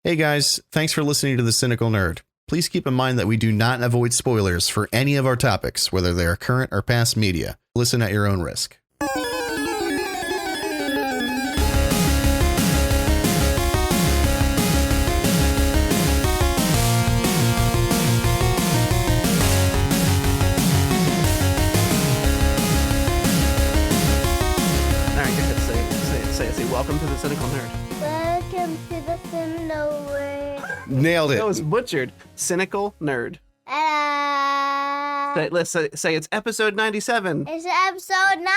Hey guys, thanks for listening to The Cynical Nerd. Please keep in mind that we do not avoid spoilers for any of our topics, whether they are current or past media. Listen at your own risk. Welcome to the Cynical Nerd. Welcome to the Cynical Nerd. Nailed it. That was butchered. Cynical Nerd. Let's say it's episode 97. It's episode 97.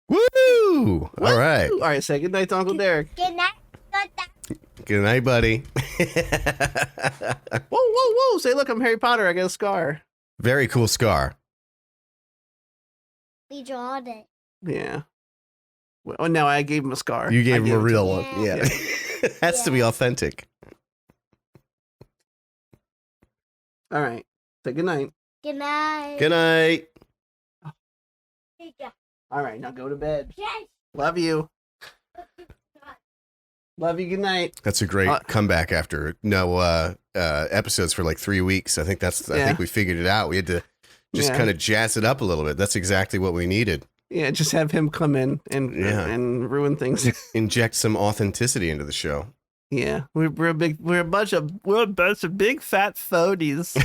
Woo! All right. All right, say goodnight to Uncle Derek. Good night. Good night, buddy. Whoa. Say, look, I'm Harry Potter. I got a scar. Very cool scar. We drawed it. Yeah. Oh, no, I gave him a scar. You gave him a real one. Yeah. Yeah. Has to be authentic. All right. Say goodnight. Good night. Good night. All right, now go to bed. Yes. Love you. Love you. Good night. That's a great comeback after no episodes for like 3 weeks. I think I think we figured it out. We had to just kind of jazz it up a little bit. That's exactly what we needed. Yeah, just have him come in and ruin things. Inject some authenticity into the show. Yeah, we're a bunch of big fat phonies.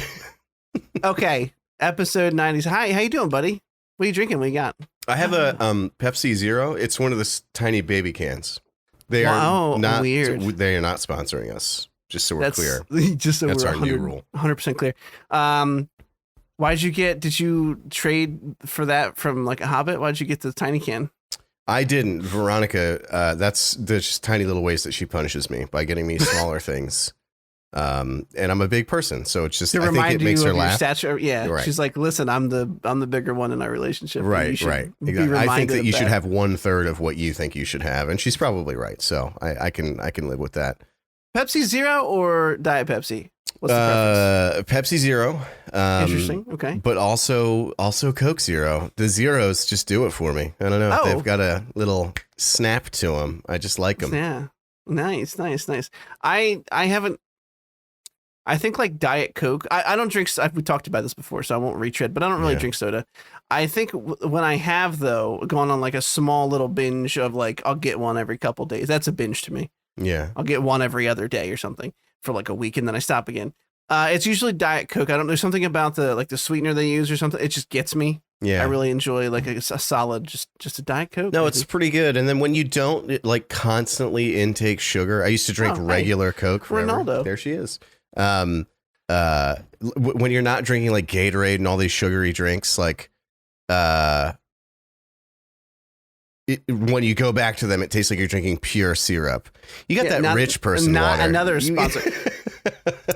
Okay, episode 90s. Hi, how you doing, buddy? What are you drinking? What you got? I have a Pepsi Zero. It's one of the tiny baby cans. They are not weird. They are not sponsoring us. Just so we're clear. Just so that's we're our new rule. 100% clear. Did you trade for that from like a Hobbit? Why'd you get the tiny can? I didn't. Veronica, there's just tiny little ways that she punishes me by getting me smaller things. And I'm a big person, so it's just, I think it makes her laugh. Stature. Yeah. Right. She's like, listen, I'm the bigger one in our relationship. Right. Exactly. I think that you should have 1/3 of what you think you should have. And she's probably right. So I can live with that. Pepsi Zero or Diet Pepsi? What's the preference? Pepsi Zero. Interesting. Okay. But also Coke Zero. The zeros just do it for me. I don't know. They've got a little snap to them. I just like them. Yeah. Nice. I think like Diet Coke. I don't drink. We talked about this before, so I won't retread. But I don't really drink soda. I think when I have though gone on like a small little binge of like I'll get one every couple days. That's a binge to me. Yeah. I'll get one every other day or something for like a week, and then I stop again. It's usually Diet Coke. There's something about the sweetener they use or something. It just gets me. Yeah. I really enjoy like a solid just a Diet Coke. No, it's pretty good. And then when you don't like constantly intake sugar, I used to drink regular Coke forever. Ronaldo. There she is. When you're not drinking like Gatorade and all these sugary drinks, like when you go back to them, it tastes like you're drinking pure syrup. You got that rich person water. Another sponsor.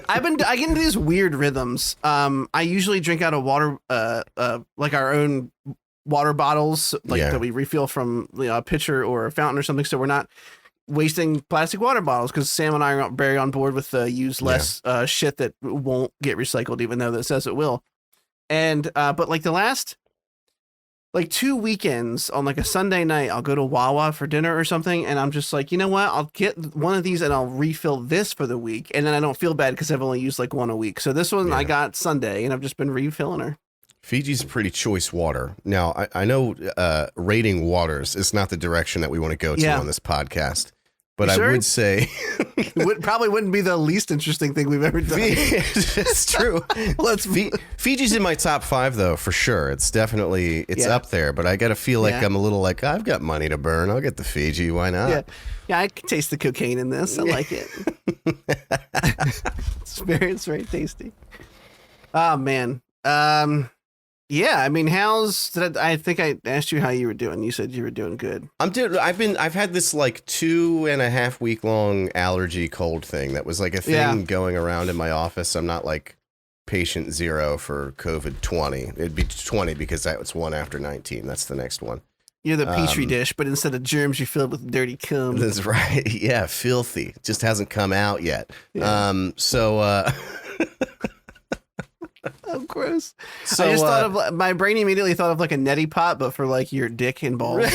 I get into these weird rhythms. I usually drink out of water, like our own water bottles, that we refill from a pitcher or a fountain or something. So we're not wasting plastic water bottles, because Sam and I are very on board with use less shit that won't get recycled, even though that says it will. And but like the last 2 weekends on like a Sunday night, I'll go to Wawa for dinner or something, and I'm just like, you know what? I'll get one of these and I'll refill this for the week, and then I don't feel bad because I've only used like one a week. So this one I got Sunday, and I've just been refilling her. Fiji's pretty choice water. Now, I know rating waters is not the direction that we want to go to on this podcast. But I would say it probably wouldn't be the least interesting thing we've ever done. It's true. Fiji's in my top 5 though, for sure. It's definitely up there. But I got to feel like I'm a little like, I've got money to burn. I'll get the Fiji. Why not? Yeah. I can taste the cocaine in this. I like it. It's very tasty. Oh man. Yeah, I mean, I think I asked you how you were doing. You said you were doing good. I've had this like 2.5 week long allergy cold thing that was like a thing going around in my office. I'm not like patient 0 for COVID 20. It'd be 20 because that was one after 19. That's the next one. You're the petri dish, but instead of germs, you're filled with dirty cum. That's right. Yeah, filthy. It just hasn't come out yet. Yeah. Oh, gross. So I just thought of my brain immediately thought of like a neti pot, but for like your dick and balls.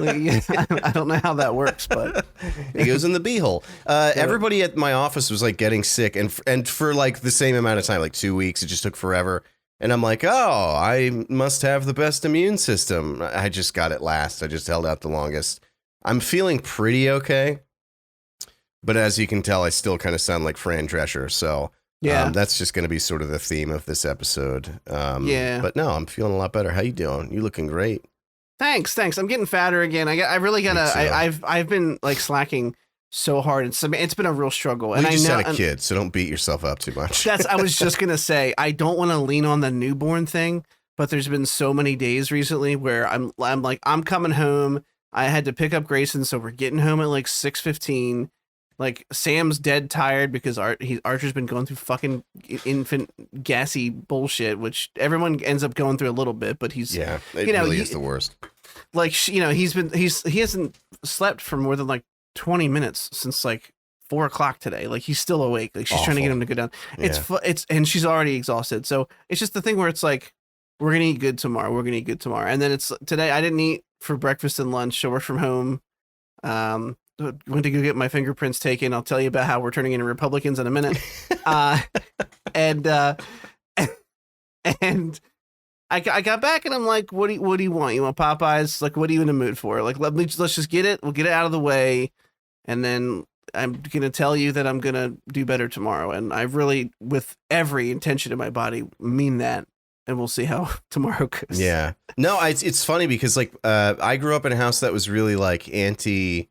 I don't know how that works, but it goes in the beehole. Everybody at my office was like getting sick, and for like the same amount of time, like 2 weeks, it just took forever. And I'm like, oh, I must have the best immune system. I just got it last. I just held out the longest. I'm feeling pretty okay. But as you can tell, I still kind of sound like Fran Drescher. So that's just going to be sort of the theme of this episode. But no, I'm feeling a lot better. How you doing? You looking great. Thanks. I'm getting fatter again. I really gotta. I've been like slacking so hard. It's been a real struggle. And you just had a kid, so don't beat yourself up too much. I was just gonna say, I don't want to lean on the newborn thing, but there's been so many days recently where I'm like, I'm coming home. I had to pick up Grayson, so we're getting home at like 6:15. Like Sam's dead tired because Archer's been going through fucking infant gassy bullshit, which everyone ends up going through a little bit, but he's really is the worst. Like he hasn't slept for more than like 20 minutes since like 4 o'clock today. Like he's still awake. Like she's trying to get him to go down. Yeah. And she's already exhausted. So it's just the thing where it's like, we're going to eat good tomorrow. And then it's today. I didn't eat for breakfast and lunch. So we're from home. Went to go get my fingerprints taken. I'll tell you about how we're turning into Republicans in a minute. And I got back and I'm like, what do you want? You want Popeyes? Like, what are you in the mood for? Like, let's just get it. We'll get it out of the way. And then I'm going to tell you that I'm going to do better tomorrow. And I really, with every intention in my body, mean that. And we'll see how tomorrow goes. Yeah. No, it's funny because like, I grew up in a house that was really like anti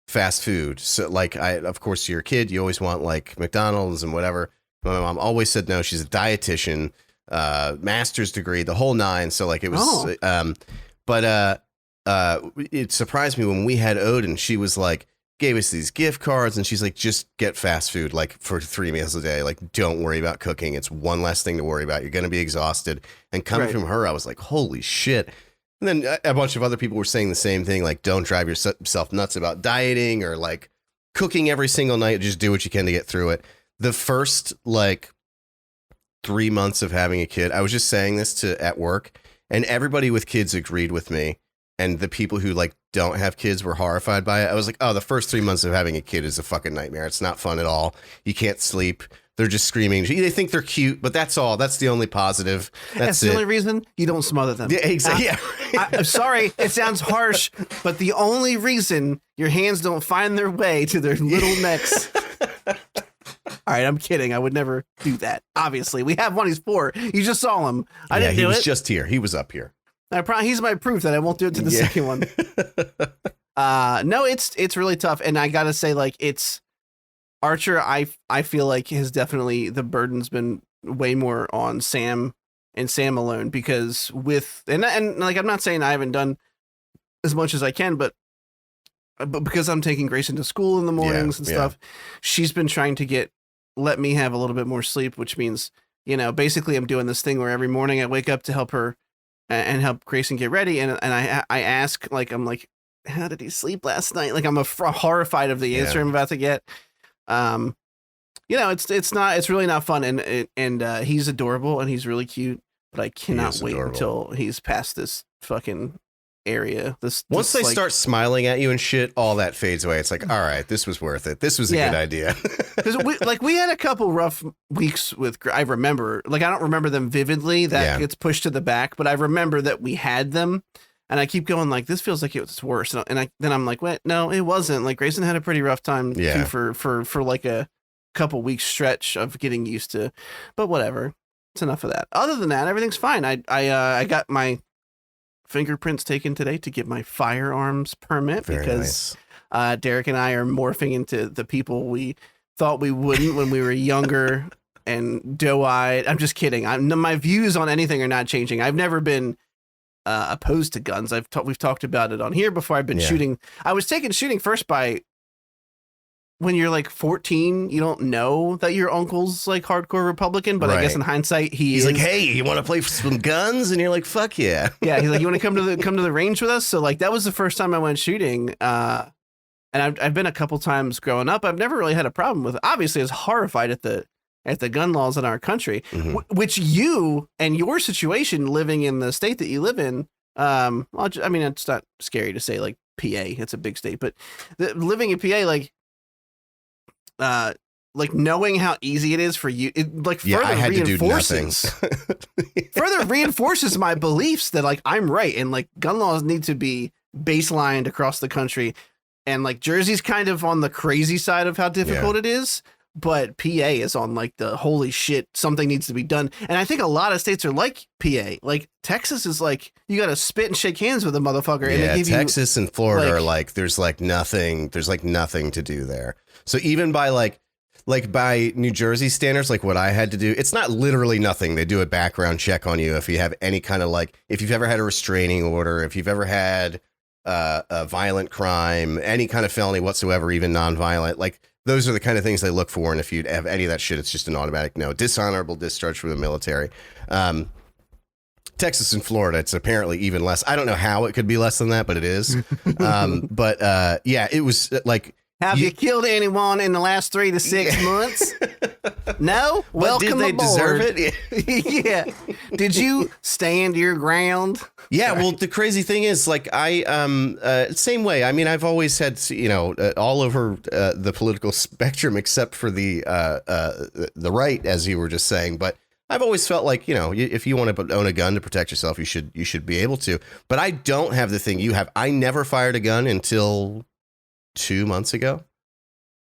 fast food. So like of course you're a kid, you always want like McDonald's and whatever. My mom always said no. She's a dietitian, master's degree, the whole nine. So like it was, it surprised me when we had Odin. She was like, gave us these gift cards and she's like, just get fast food like for 3 meals a day. Like, don't worry about cooking. It's one less thing to worry about. You're going to be exhausted. And coming from her, I was like, holy shit. And then a bunch of other people were saying the same thing, like, don't drive yourself nuts about dieting or like cooking every single night. Just do what you can to get through it. The first like 3 months of having a kid, I was just saying this at work, and everybody with kids agreed with me. And the people who like don't have kids were horrified by it. I was like, oh, the first 3 months of having a kid is a fucking nightmare. It's not fun at all. You can't sleep. They're just screaming. They think they're cute, but that's all. That's the only positive. That's the only reason you don't smother them. Yeah, exactly. I'm sorry, it sounds harsh, but the only reason your hands don't find their way to their little necks. All right, I'm kidding. I would never do that. Obviously, we have one. He's 4. You just saw him. I didn't do it. He was just here. He was up here. He's my proof that I won't do it to the second one. No, it's really tough, and I gotta say, like, it's Archer. I feel like has definitely the burden's been way more on Sam and Sam alone, because and like, I'm not saying I haven't done as much as I can, but because I'm taking Grayson to school in the mornings and stuff, she's been trying to let me have a little bit more sleep, which means, basically I'm doing this thing where every morning I wake up to help her and help Grayson get ready. And I ask, like, I'm like, how did he sleep last night? Like, I'm horrified of the answer I'm about to get. It's really not fun. And he's adorable and he's really cute, but I cannot wait until he's past this fucking area. Once they start smiling at you and shit, all that fades away. It's like, all right, this was worth it. This was a good idea. Because we had a couple rough weeks with. I remember, like, I don't remember them vividly. That gets pushed to the back, but I remember that we had them, and I keep going like, this feels like it's worse. Then I'm like, wait, no, it wasn't. Like, Grayson had a pretty rough time too for like a couple weeks stretch of getting used to. But whatever, it's enough of that. Other than that, everything's fine. I got my fingerprints taken today to get my firearms permit. Very because nice. Derek and I are morphing into the people we thought we wouldn't when we were younger and doe-eyed. I'm just kidding. My views on anything are not changing. I've never been opposed to guns. We've talked about it on here before. I've been shooting. I was taken shooting first by, when you're like 14, you don't know that your uncle's like hardcore Republican, but I guess in hindsight, he's like, hey, you want to play for some guns? And you're like, fuck yeah. Yeah. He's like, you want to come to the range with us? So like, that was the first time I went shooting. And I've been a couple times growing up. I've never really had a problem with it. Obviously, I was horrified at the gun laws in our country, which you and your situation living in the state that you live in. It's not scary to say, like, PA. It's a big state, but living in PA, like knowing how easy it is for you, it like further I had reinforces, to do nothing. further reinforces my beliefs that like I'm right. And like gun laws need to be baselined across the country. And like Jersey's kind of on the crazy side of how difficult it is. But PA is on like the holy shit, something needs to be done. And I think a lot of states are like PA. Like Texas is like, you got to spit and shake hands with a motherfucker. And they give Texas and Florida are like, there's nothing to do there. So even by like by New Jersey standards, like what I had to do, it's not literally nothing. They do a background check on you if you have any kind of like, if you've ever had a restraining order, if you've ever had a violent crime, any kind of felony whatsoever, even nonviolent, like those are the kind of things they look for. And if you have any of that shit, it's just an automatic no. Dishonorable discharge from the military. Texas and Florida, it's apparently even less. I don't know how it could be less than that, but it is. But it was like, have you killed anyone in the last 3 to 6 months? No? Welcome aboard. Did they deserve it? Yeah. Did you stand your ground? Yeah. Well, the crazy thing is, like, same way. I mean, I've always had, all over the political spectrum, except for the right, as you were just saying. But I've always felt like, if you want to own a gun to protect yourself, you should be able to. But I don't have the thing you have. I never fired a gun until 2 months ago.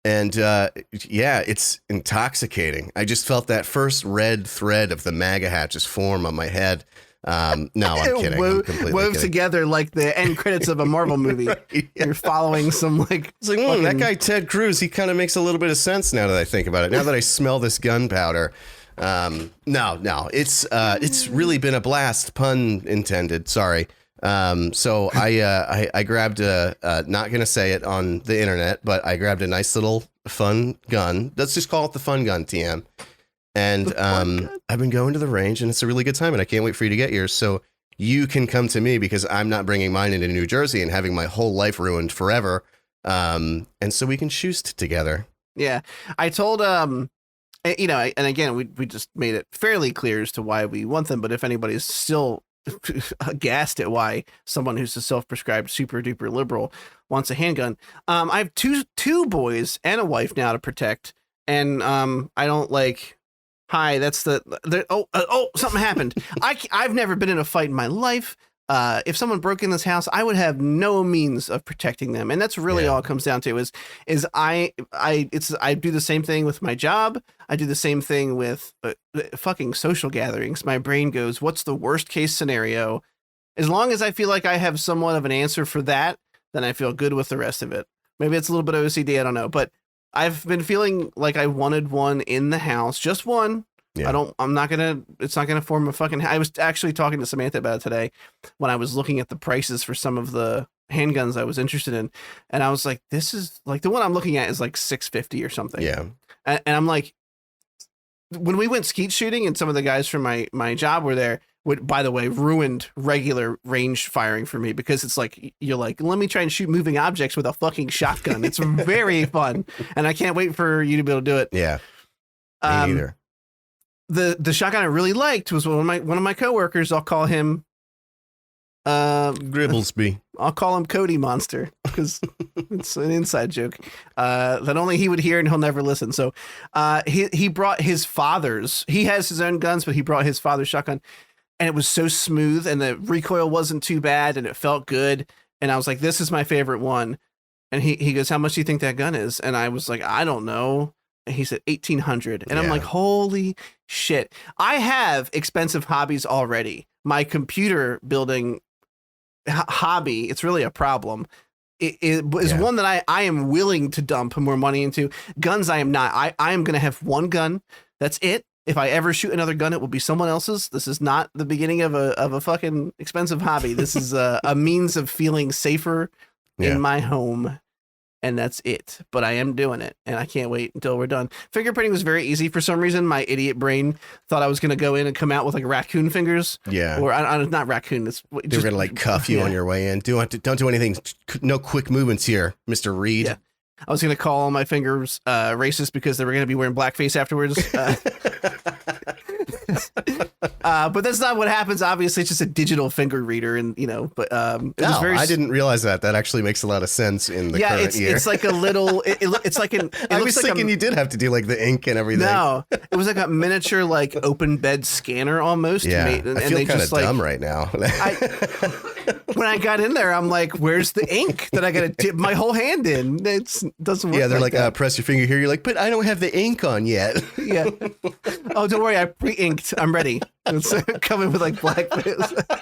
And it's intoxicating. I just felt that first red thread of the MAGA hat just form on my head. No, I'm kidding. I'm completely wove kidding. Together like the end credits of a Marvel movie. Right, yeah. You're following some like... It's like, that guy Ted Cruz, he kind of makes a little bit of sense now that I think about it. Now that I smell this gunpowder. No, it's really been a blast, pun intended. Sorry. So I grabbed not going to say it on the internet, but I grabbed a nice little fun gun. Let's just call it the fun gun, TM. And, I've been going to the range and it's a really good time and I can't wait for you to get yours. So you can come to me because I'm not bringing mine into New Jersey and having my whole life ruined forever. And so we can shoot together. Yeah. I told, and again, we just made it fairly clear as to why we want them. But if anybody's still aghast at why someone who's a self-prescribed super duper liberal wants a handgun, I have two boys and a wife now to protect, and I don't like, hi, that's the something happened. I've never been in a fight in my life. If someone broke in this house, I would have no means of protecting them. And that's really all it comes down to is I do the same thing with my job. I do the same thing with fucking social gatherings. My brain goes, what's the worst case scenario? As long as I feel like I have somewhat of an answer for that, then I feel good with the rest of it. Maybe it's a little bit OCD. I don't know. But I've been feeling like I wanted one in the house, just one. Yeah. It's not gonna form a fucking, I was actually talking to Samantha about it today when I was looking at the prices for some of the handguns I was interested in. And I was like, this is like, the one I'm looking at is like $650 or something. Yeah. And I'm like, when we went skeet shooting and some of the guys from my job were there, which, by the way, ruined regular range firing for me because it's like, you're like, let me try and shoot moving objects with a fucking shotgun. It's very fun. And I can't wait for you to be able to do it. Yeah. Me neither. The shotgun I really liked was one of my coworkers. I'll call him Gribblesby. I'll call him Cody Monster because it's an inside joke that only he would hear and he'll never listen. So he brought his father's. He has his own guns, but he brought his father's shotgun, and it was so smooth, and the recoil wasn't too bad, and it felt good. And I was like, "This is my favorite one." And he goes, "How much do you think that gun is?" And I was like, "I don't know." And he said 1,800. And I'm like, holy shit. I have expensive hobbies already. My computer building hobby, it's really a problem. It is one that I am willing to dump more money into. Guns, I am not. I am going to have one gun. That's it. If I ever shoot another gun, it will be someone else's. This is not the beginning of a fucking expensive hobby. This is a means of feeling safer in my home. And that's it. But I am doing it. And I can't wait until we're done. Fingerprinting was very easy. For some reason, my idiot brain thought I was going to go in and come out with like raccoon fingers. Yeah. Or not raccoon. It's just, they're going to like cuff you on your way in. Don't do anything. No quick movements here, Mr. Reed. Yeah. I was going to call all my fingers racist because they were going to be wearing blackface afterwards. But that's not what happens. Obviously, it's just a digital finger reader, and but it was very. I didn't realize that. That actually makes a lot of sense in the current year. It's like a little. It's like an. I was thinking you did have to do like the ink and everything. No, it was like a miniature like open bed scanner almost. Yeah, I feel kind of dumb right now. When I got in there, I'm like, "Where's the ink that I got to dip my whole hand in?" It doesn't work. Yeah, they're like press your finger here. You're like, but I don't have the ink on yet. Yeah. Oh, don't worry. I pre-inked. I'm ready. It's coming with like blackface.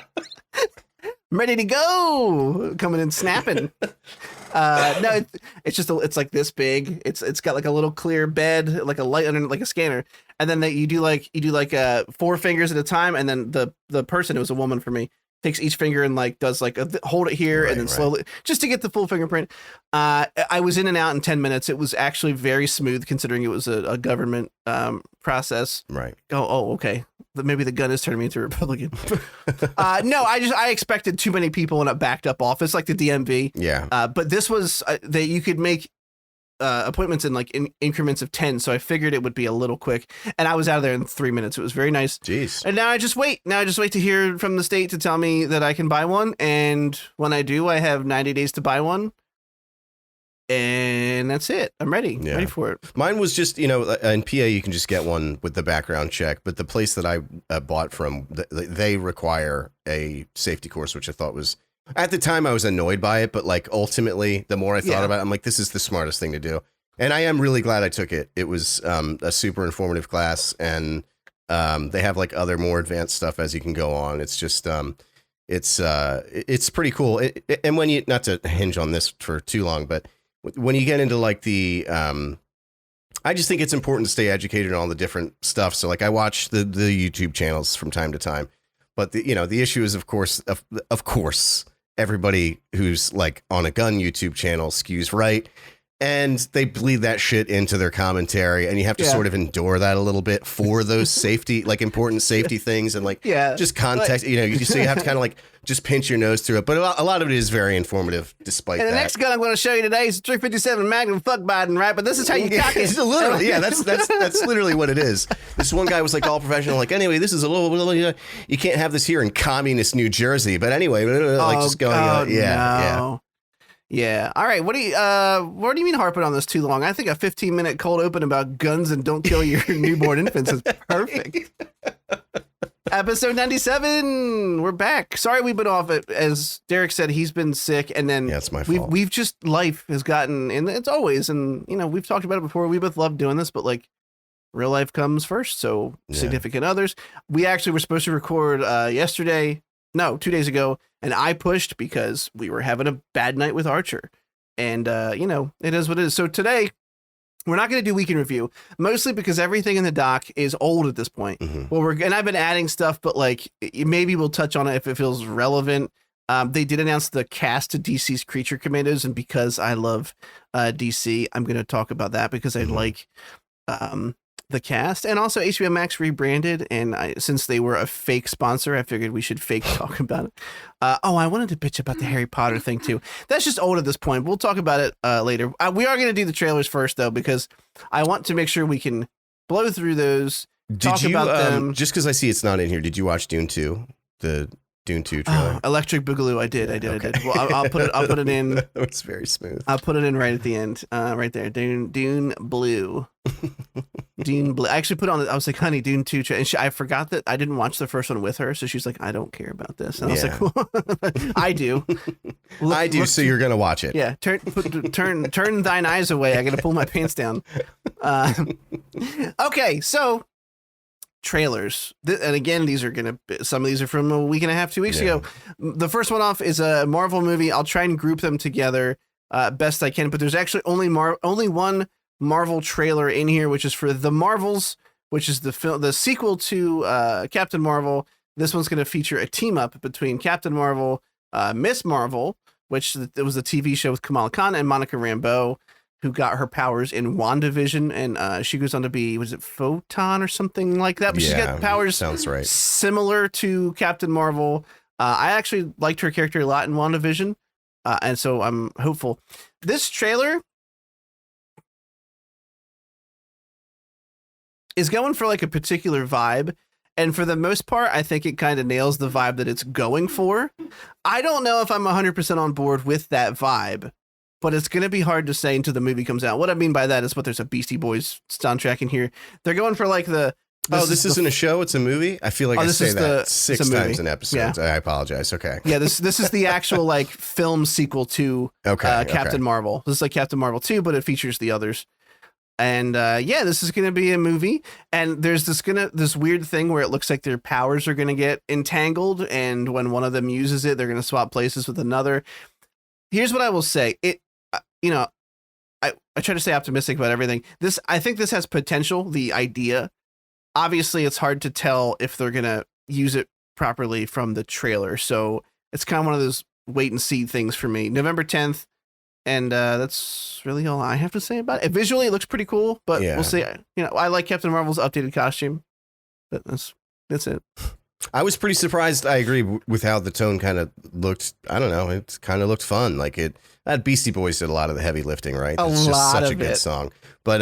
I'm ready to go. Coming and snapping. No, it's just it's like this big. It's got like a little clear bed, like a light under, like a scanner, and then you do like 4 fingers at a time, and then the person, it was a woman for me, takes each finger and like does like hold it here and then slowly just to get the full fingerprint. I was in and out in 10 minutes. It was actually very smooth considering it was a government process. Right. Oh, okay. Maybe the gun is turning me into a Republican. No, I expected too many people in a backed up office like the DMV. Yeah. But this was that you could make appointments in like in increments of 10, so I figured it would be a little quick, and I was out of there in 3 minutes. It was very nice. Jeez. And now I just wait to hear from the state to tell me that I can buy one, and when I do, I have 90 days to buy one, and that's it. I'm ready. Ready for it. Mine was just, in PA you can just get one with the background check, but the place that I bought from, they require a safety course, which I thought was, at the time I was annoyed by it, but like ultimately the more I thought about it, I'm like, this is the smartest thing to do. And I am really glad I took it. It was a super informative class, and they have like other more advanced stuff as you can go on. It's just, it's pretty cool. And when you, not to hinge on this for too long, but when you get into like the, I just think it's important to stay educated on all the different stuff. So like I watch the YouTube channels from time to time, but the issue is of course, everybody who's like on a gun YouTube channel skews right, and they bleed that shit into their commentary, and you have to sort of endure that a little bit for those safety, like important safety things, and like just context, so you have to kind of like just pinch your nose through it. But a lot of it is very informative despite that. And the next gun I'm going to show you today is a 357 Magnum. Fuck Biden, right? But this is how you cock it. Literally, yeah, that's literally what it is. This one guy was like all professional, like, anyway, this is a little, you can't have this here in communist New Jersey. But anyway, like just going, Yeah. All right. What do you mean harping on this too long? I think a 15-minute cold open about guns and don't kill your newborn infants is perfect. Episode 97. We're back. Sorry we've been off it. As Derek said, he's been sick, and then it's my fault. We've just, life has gotten, and it's always, and we've talked about it before. We both love doing this, but like real life comes first. So significant others. We actually were supposed to record 2 days ago, and I pushed because we were having a bad night with Archer, and it is what it is. So today we're not going to do week in review, mostly because everything in the doc is old at this point. Mm-hmm. Well, and I've been adding stuff, but like maybe we'll touch on it if it feels relevant. They did announce the cast to DC's Creature Commandos, and because I love DC, I'm going to talk about that because I like the cast, and also HBO Max rebranded, and since they were a fake sponsor, I figured we should fake talk about it. I wanted to bitch about the Harry Potter thing too. That's just old at this point. We'll talk about it later. We are going to do the trailers first though, because I want to make sure we can blow through those. Talk about them. Just because I see it's not in here, did you watch Dune 2? The Dune 2 trailer? Electric Boogaloo. I did. Well, I'll put it in. That was very smooth. I'll put it in right at the end. Right there. Dune Blue. Dune Blue. I actually put on. I was like, honey, Dune 2. And I forgot that I didn't watch the first one with her, so she's like, I don't care about this. And I was like, well, I do. I do. So you're gonna watch it. Yeah. Turn thine eyes away. I got to pull my pants down. Okay, so. Trailers, and again, some of these are from a week and a half, 2 weeks ago. The first one off is a Marvel movie. I'll try and group them together best I can, but there's actually only one Marvel trailer in here, which is for The Marvels, which is the sequel to Captain Marvel. This one's going to feature a team up between Captain Marvel, Miss Marvel, which it was a TV show with Kamala Khan, and Monica Rambeau, who got her powers in WandaVision, and she goes on to be, was it Photon or something like that? But she's got powers sounds right. Similar to Captain Marvel. I actually liked her character a lot in WandaVision, and so I'm hopeful. This trailer is going for like a particular vibe, And for the most part, I think it kind of nails the vibe that it's going for. I don't know if I'm 100% on board with that vibe, but it's going to be hard to say until the movie comes out. What I mean by that is, there's a Beastie Boys soundtrack in here. They're going for like this isn't a show, it's a movie? I feel like I say that 6 times an episode. Yeah. I apologize. Okay. Yeah, this is the actual like film sequel to Captain Marvel. This is like Captain Marvel 2, but it features the others. And this is going to be a movie. And there's this weird thing where it looks like their powers are going to get entangled. And when one of them uses it, they're going to swap places with another. Here's what I will say. I try to stay optimistic about everything. I think this has potential, the idea. Obviously, it's hard to tell if they're going to use it properly from the trailer. So it's kind of one of those wait and see things for me. November 10th. And that's really all I have to say about it. Visually, it looks pretty cool, but we'll see. I like Captain Marvel's updated costume. But that's it. I was pretty surprised. I agree with how the tone kind of looked. I don't know. It kind of looked fun. Like that Beastie Boys did a lot of the heavy lifting, right? It's just such a good song. But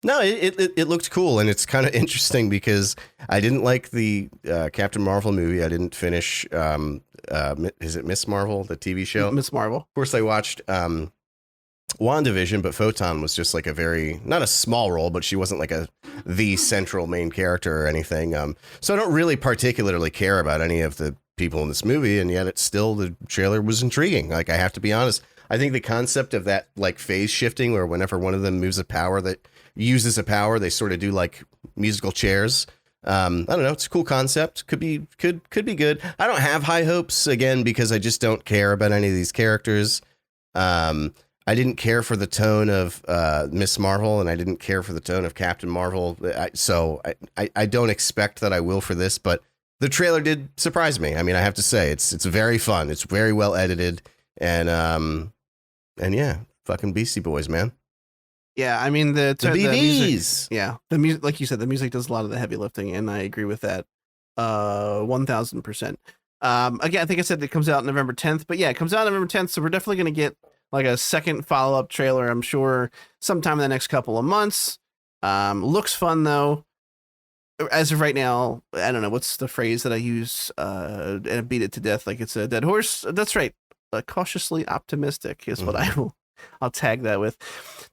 no, it looked cool, and it's kind of interesting because I didn't like the Captain Marvel movie. I didn't finish. Is it Miss Marvel, the TV show? Miss Marvel. Of course, I watched WandaVision, but Photon was just like not a small role, but she wasn't like the central main character or anything. So I don't really particularly care about any of the people in this movie, and yet the trailer was intriguing. Like, I have to be honest. I think the concept of that like phase shifting, where whenever one of them moves a power that uses a power, they sort of do like musical chairs. I don't know. It's a cool concept. Could be good. I don't have high hopes, again, because I just don't care about any of these characters. I didn't care for the tone of Miss Marvel, and I didn't care for the tone of Captain Marvel. So I don't expect that I will for this, but the trailer did surprise me. I mean, I have to say it's very fun. It's very well edited, and yeah, fucking Beastie Boys, man. Yeah, I mean the BBs. The music, like you said, the music does a lot of the heavy lifting, and I agree with that, 1000%. Again, I think I said it comes out November 10th, but yeah, it comes out November 10th, so we're definitely gonna get like a second follow-up trailer, I'm sure, sometime in the next couple of months. Looks fun though. As of right now, I don't know what's the phrase that I use, and I beat it to death like it's a dead horse. That's right. Cautiously optimistic is what I'll tag that with.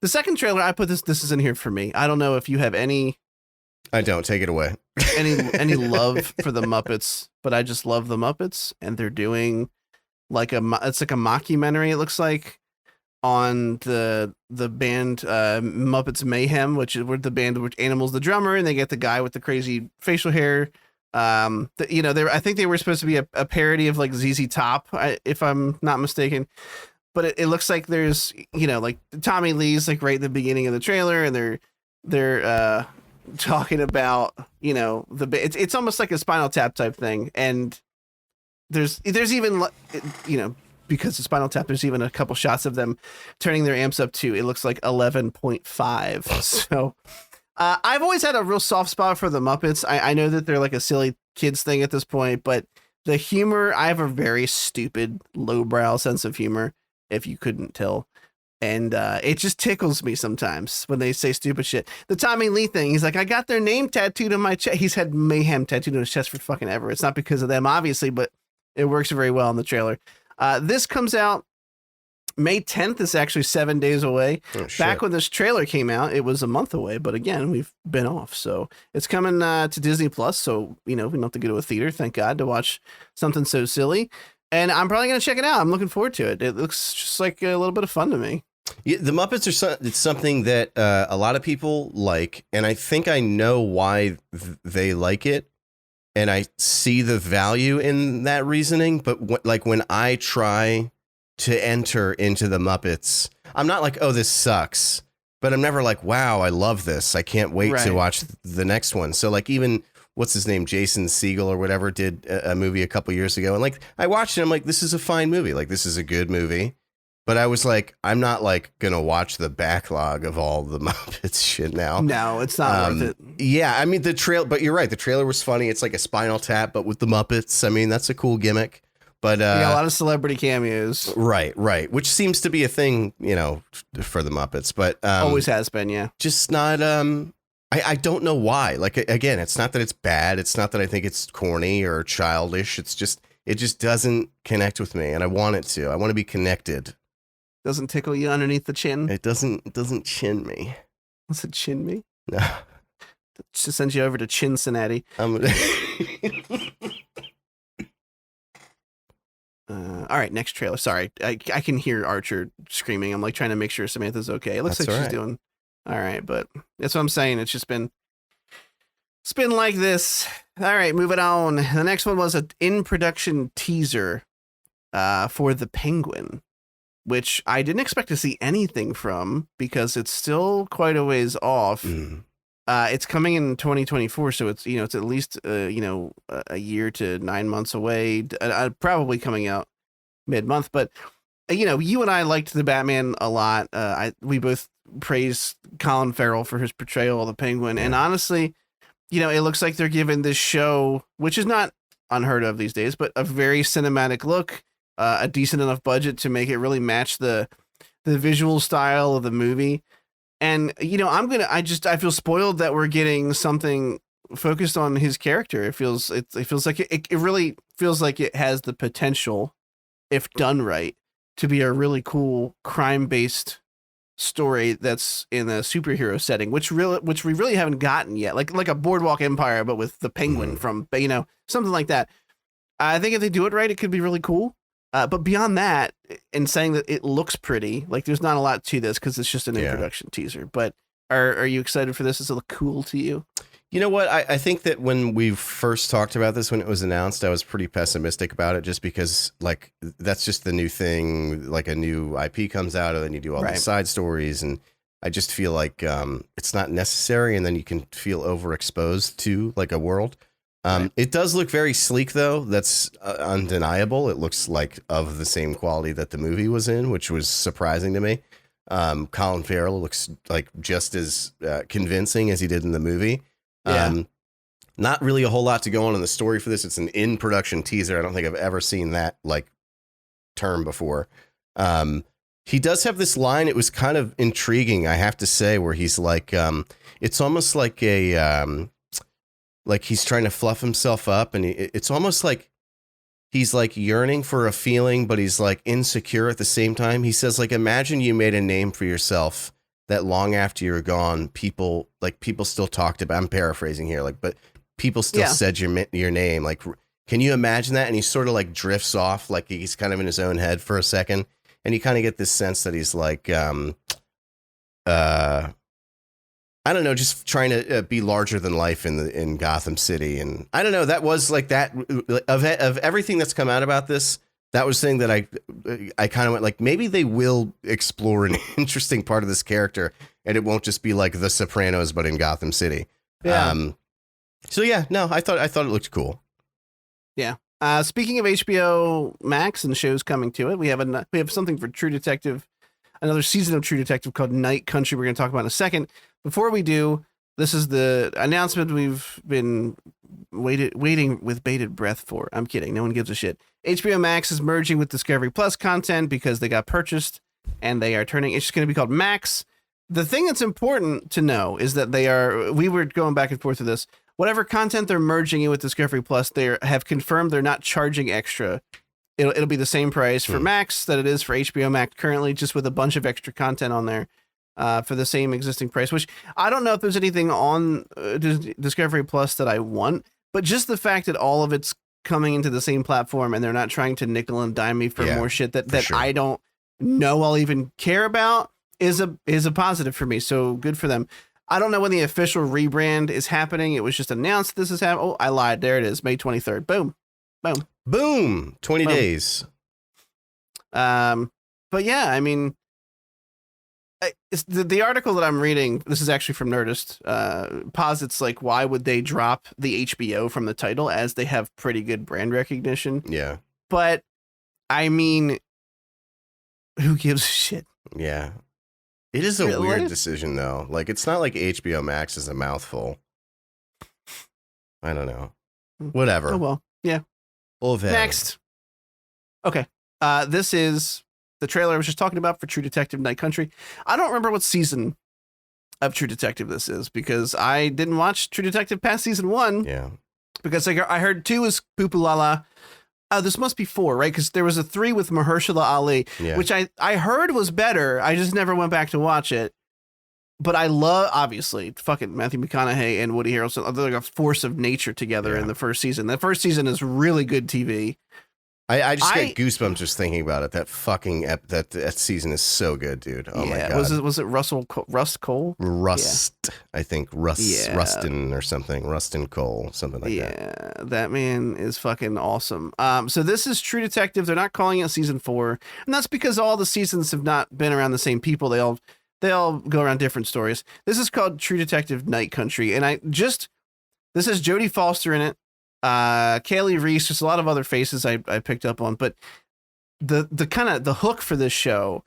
The second trailer I put this is in here for me. I don't know if you have any. I don't. Take it away. any love for the Muppets, but I just love the Muppets, and they're doing it's like a mockumentary. It looks like on the band Muppets Mayhem, which is the band which Animal's the drummer, and they get the guy with the crazy facial hair. I think they were supposed to be a parody of like ZZ Top, if I'm not mistaken. But it looks like there's, like Tommy Lee's like right at the beginning of the trailer, and they're talking about, it's almost like a Spinal Tap type thing. And there's even, because of Spinal Tap, there's even a couple shots of them turning their amps up to, it looks like 11.5. So I've always had a real soft spot for the Muppets. I know that they're like a silly kids thing at this point, but the humor, I have a very stupid, lowbrow sense of humor, if you couldn't tell. And it just tickles me sometimes when they say stupid shit. The Tommy Lee thing, he's like, I got their name tattooed on my chest. He's had Mayhem tattooed on his chest for fucking ever. It's not because of them, obviously, but it works very well in the trailer. This comes out May 10th. Is actually 7 days away. Oh, shit. Back when this trailer came out, it was a month away. But again, we've been off. So it's coming to Disney Plus. So, we don't have to go to a theater, thank God, to watch something so silly. And I'm probably going to check it out. I'm looking forward to it. It looks just like a little bit of fun to me. Yeah, the Muppets it's something that a lot of people like, and I think I know why they like it, and I see the value in that reasoning. But when I try to enter into the Muppets, I'm not like, oh, this sucks, but I'm never like, wow, I love this. I can't wait to watch the next one. So like even what's his name, Jason Segel or whatever, did a movie a couple years ago, and like I watched it, I'm like, this is a fine movie. Like this is a good movie. But I was like, I'm not like going to watch the backlog of all the Muppets shit now. No, it's not worth it. Yeah, I mean, but you're right. The trailer was funny. It's like a Spinal Tap, but with the Muppets. I mean, that's a cool gimmick. But you got a lot of celebrity cameos. Right. Which seems to be a thing, for the Muppets. But always has been, yeah. Just not I don't know why. Like, again, it's not that it's bad. It's not that I think it's corny or childish. It just doesn't connect with me, and I want it to. I want to be connected. Doesn't tickle you underneath the chin? It doesn't chin me. Does it chin me? No. Just sends you over to Cincinnati. All right, next trailer. Sorry, I can hear Archer screaming. I'm like trying to make sure Samantha's okay. It looks That's like she's right. doing all right, but that's what I'm saying. It's been like this. All right, moving on. The next one was an in-production teaser for The Penguin, which I didn't expect to see anything from because it's still quite a ways off. It's coming in 2024, so it's it's at least a year to 9 months away. Probably coming out mid-month, but you and I liked the Batman a lot. We both praised Colin Farrell for his portrayal of the Penguin, and honestly, it looks like they're giving this show, which is not unheard of these days, but a very cinematic look, a decent enough budget to make it really match the visual style of the movie. And, I feel spoiled that we're getting something focused on his character. It feels like it really feels like it has the potential, if done right, to be a really cool crime-based story that's in a superhero setting, which we really haven't gotten yet. Like a Boardwalk Empire, but with the Penguin from, something like that. I think if they do it right, it could be really cool. But beyond that, and saying that it looks pretty, like there's not a lot to this because it's just an introduction teaser. But are you excited for this? Does it look cool to you? You know what? I think that when we first talked about this, when it was announced, I was pretty pessimistic about it just because, like, that's just the new thing. Like, a new IP comes out and then you do all these side stories. And I just feel like it's not necessary. And then you can feel overexposed to, like, a world. It does look very sleek, though. That's undeniable. It looks like of the same quality that the movie was in, which was surprising to me. Colin Farrell looks like just as convincing as he did in the movie. Not really a whole lot to go on in the story for this. It's an in-production teaser. I don't think I've ever seen that term before. He does have this line. It was kind of intriguing, I have to say, where he's like, it's almost like like he's trying to fluff himself up, and it's almost like he's like yearning for a feeling, but he's like insecure at the same time. He says, like, imagine you made a name for yourself that long after you're gone, people still talked about. I'm paraphrasing here, but people still said your name. Like, can you imagine that? And he sort of like drifts off, like he's kind of in his own head for a second, and you kind of get this sense that he's like, I don't know, just trying to be larger than life in Gotham City. And I don't know, that was like that of everything that's come out about this. That was the thing that I kind of went like, maybe they will explore an interesting part of this character and it won't just be like The Sopranos, but in Gotham City. Yeah. So yeah, no, I thought it looked cool. Yeah. Speaking of HBO Max and shows coming to it, we have something for True Detective, another season of True Detective called Night Country. We're going to talk about in a second. Before we do, this is the announcement we've been waiting with bated breath for. I'm kidding. No one gives a shit. HBO Max is merging with Discovery Plus content because they got purchased, and they are turning. It's just going to be called Max. The thing that's important to know is that we were going back and forth with this. Whatever content they're merging in with Discovery Plus, they have confirmed they're not charging extra. It'll be the same price for Max that it is for HBO Max currently, just with a bunch of extra content on there. For the same existing price, which I don't know if there's anything on Discovery Plus that I want, but just the fact that all of it's coming into the same platform and they're not trying to nickel and dime me for more shit that sure. I don't know I'll even care about is a positive for me. So good for them. I don't know when the official rebrand is happening. It was just announced this is happening. Oh, I lied. There it is. May 23rd. Boom. Boom. Boom. 20 days. But yeah, I mean, it's the article that I'm reading, this is actually from Nerdist, posits like, why would they drop the HBO from the title as they have pretty good brand recognition? Yeah. But I mean, who gives a shit? Yeah. It is a weird decision though. Like, it's not like HBO Max is a mouthful. I don't know. Whatever. Oh, well. Yeah. Next. Okay. This is the trailer I was just talking about for True Detective Night Country. I don't remember what season of True Detective this is, because I didn't watch True Detective past season 1. Yeah. Because I heard 2 is poo-poo la-la. This must be 4, right? Because there was a 3 with Mahershala Ali, which I heard was better. I just never went back to watch it. But I love, obviously, fucking Matthew McConaughey and Woody Harrelson. They're like a force of nature together in the first season. The first season is really good TV. I just get goosebumps just thinking about it. That fucking that season is so good, dude. Oh my god. Was it Rust Cole? Rust, I think Rustin or something. Rustin Cole, something like that. Yeah, that man is fucking awesome. So this is True Detective. They're not calling it season 4, and that's because all the seasons have not been around the same people. They all go around different stories. This is called True Detective Night Country, and this has Jodie Foster in it. Kaylee Reese, just a lot of other faces I picked up on, but the kind of the hook for this show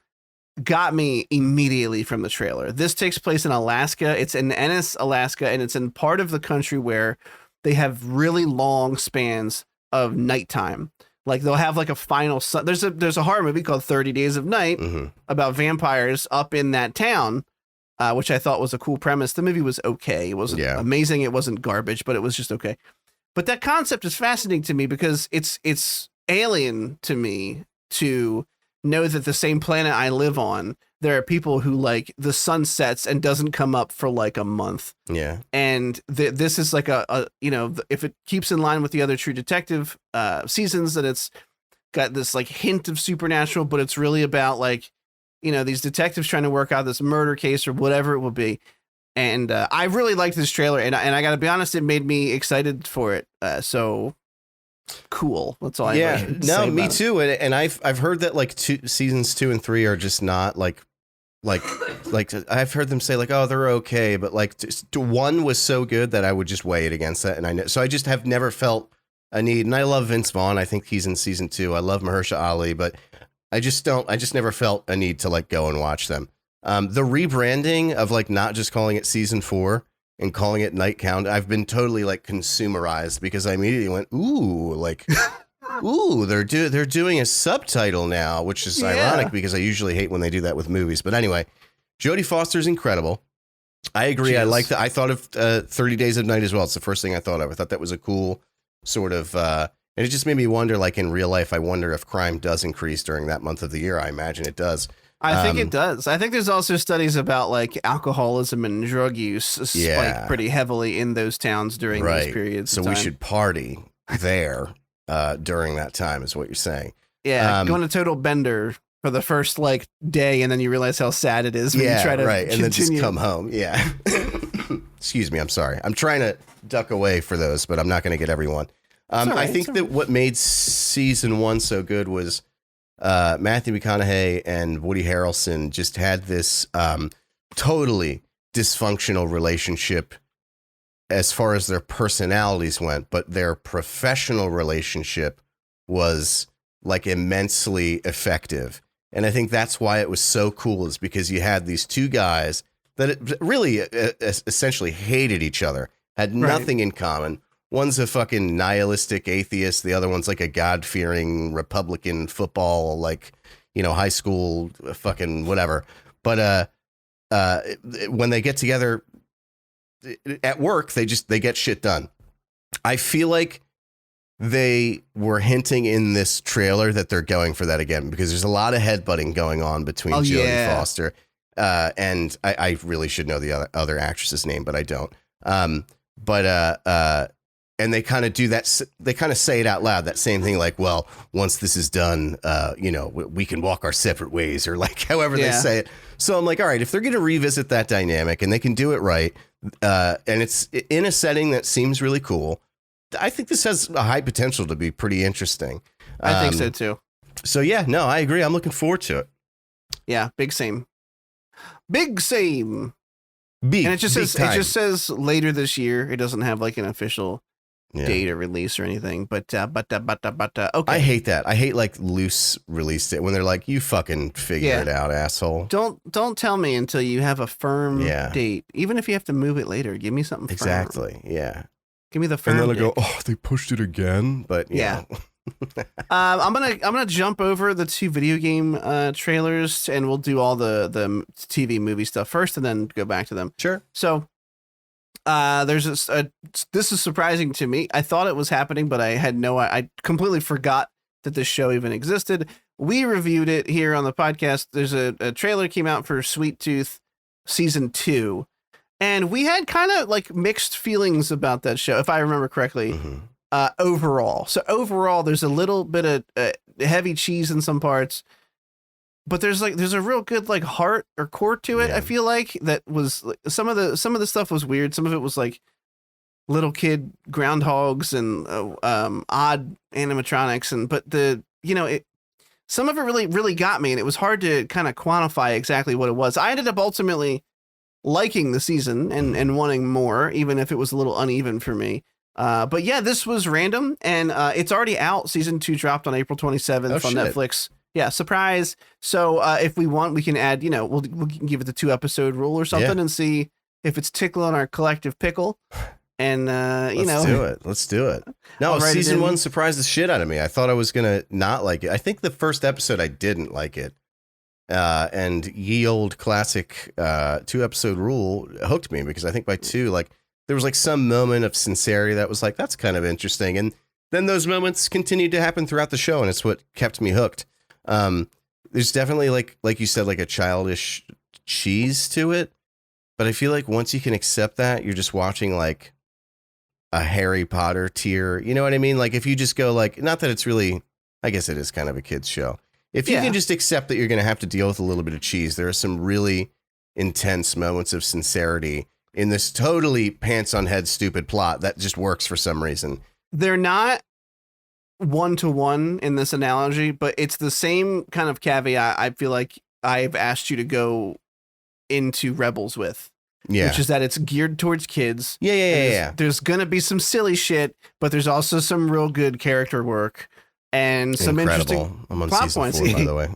got me immediately from the trailer. This takes place in Alaska. It's in Ennis, Alaska, and it's in part of the country where they have really long spans of nighttime. Like they'll have like a final sun. There's a horror movie called 30 Days of Night about vampires up in that town, which I thought was a cool premise. The movie was okay. It wasn't amazing. It wasn't garbage, but it was just okay. But that concept is fascinating to me because it's alien to me to know that the same planet I live on, there are people who like the sun sets and doesn't come up for like a month. Yeah. And this is like a if it keeps in line with the other True Detective seasons, that it's got this like hint of supernatural, but it's really about like, these detectives trying to work out this murder case or whatever it will be. And I really liked this trailer, and I got to be honest, it made me excited for it. So cool. That's all. Yeah, no, me too. And I've heard that like seasons 2 and 3 are just not like I've heard them say like, oh, they're okay, but like 1 was so good that I would just weigh it against that, and so I just have never felt a need. And I love Vince Vaughn. I think he's in season 2. I love Mahershala Ali, but I just never felt a need to like go and watch them. The rebranding of like not just calling it season 4 and calling it Night Count, I've been totally like consumerized because I immediately went, they're doing a subtitle now, which is ironic because I usually hate when they do that with movies. But anyway, Jodie Foster's incredible. I agree. I like that. I thought of 30 Days of Night as well. It's the first thing I thought of. I thought that was a cool sort of, and it just made me wonder, like in real life, I wonder if crime does increase during that month of the year. I imagine it does. I think it does. I think there's also studies about like alcoholism and drug use spike pretty heavily in those towns during these periods. So we should party there during that time is what you're saying. Yeah. Going to Total Bender for the first like day, and then you realize how sad it is when you try to and then just come home. Yeah. Excuse me. I'm sorry. I'm trying to duck away for those, but I'm not going to get everyone. I think that what made season 1 so good was Matthew McConaughey and Woody Harrelson just had this totally dysfunctional relationship as far as their personalities went, but their professional relationship was like immensely effective. And I think that's why it was so cool, is because you had these two guys that really essentially hated each other, had nothing in common. One's a fucking nihilistic atheist. The other one's like a God-fearing Republican football, like, high school fucking whatever. But when they get together at work, they get shit done. I feel like they were hinting in this trailer that they're going for that again, because there's a lot of headbutting going on between Jodie Foster and I really should know the other actress's name, but I don't. And they kind of do that. They kind of say it out loud, that same thing, like, well, once this is done, we can walk our separate ways, or like however they say it. So I'm like, all right, if they're going to revisit that dynamic and they can do it right, and it's in a setting that seems really cool, I think this has a high potential to be pretty interesting. I think so too. So yeah, no, I agree. I'm looking forward to it. Yeah, big same. And it just says later this year. It doesn't have like an official date or release or anything, but okay. I hate that. I hate like loose release date when they're like, you fucking figure it out, asshole. Don't tell me until you have a firm date. Even if you have to move it later, give me something exactly. Firm. Yeah. Give me the firm. And then they'll go, oh, they pushed it again. But you know. I'm gonna jump over the 2 video game trailers, and we'll do all the TV movie stuff first, and then go back to them. Sure. So, there's this is surprising to me. I thought it was happening, but I completely forgot that this show even existed. We reviewed it here on the podcast. There's a trailer came out for Sweet Tooth season 2, and we had kind of like mixed feelings about that show, if I remember correctly. Mm-hmm. Overall. So overall, there's a little bit of heavy cheese in some parts, but there's a real good like heart or core to it. Yeah. I feel like that was some of the stuff was weird. Some of it was like little kid groundhogs and odd animatronics, but some of it really got me, and it was hard to kind of quantify exactly what it was. I ended up ultimately liking the season and wanting more, even if it was a little uneven for me. But yeah, this was random, and it's already out. Season 2 dropped on April 27th on Netflix. Yeah, surprise. So if we want, we can add, we can give it the 2 episode rule or something and see if it's tickling our collective pickle. And Let's do it. No, season 1 surprised the shit out of me. I thought I was gonna not like it. I think the first episode I didn't like it. And ye old classic 2 episode rule hooked me, because I think by 2, like, there was like some moment of sincerity that was like, that's kind of interesting. And then those moments continued to happen throughout the show, and it's what kept me hooked. There's definitely like you said, like a childish cheese to it. But I feel like once you can accept that, you're just watching like a Harry Potter tier. You know what I mean? Like if you just go like, not that it's really, I guess it is kind of a kid's show. If you can just accept that you're going to have to deal with a little bit of cheese, there are some really intense moments of sincerity in this totally pants on head stupid plot that just works for some reason. They're not 1-to-1 in this analogy, but it's the same kind of caveat I feel like I've asked you to go into Rebels with. Yeah. Which is that it's geared towards kids. Yeah. There's going to be some silly shit, but there's also some real good character work and some interesting I'm on plot season points. 4, by the way.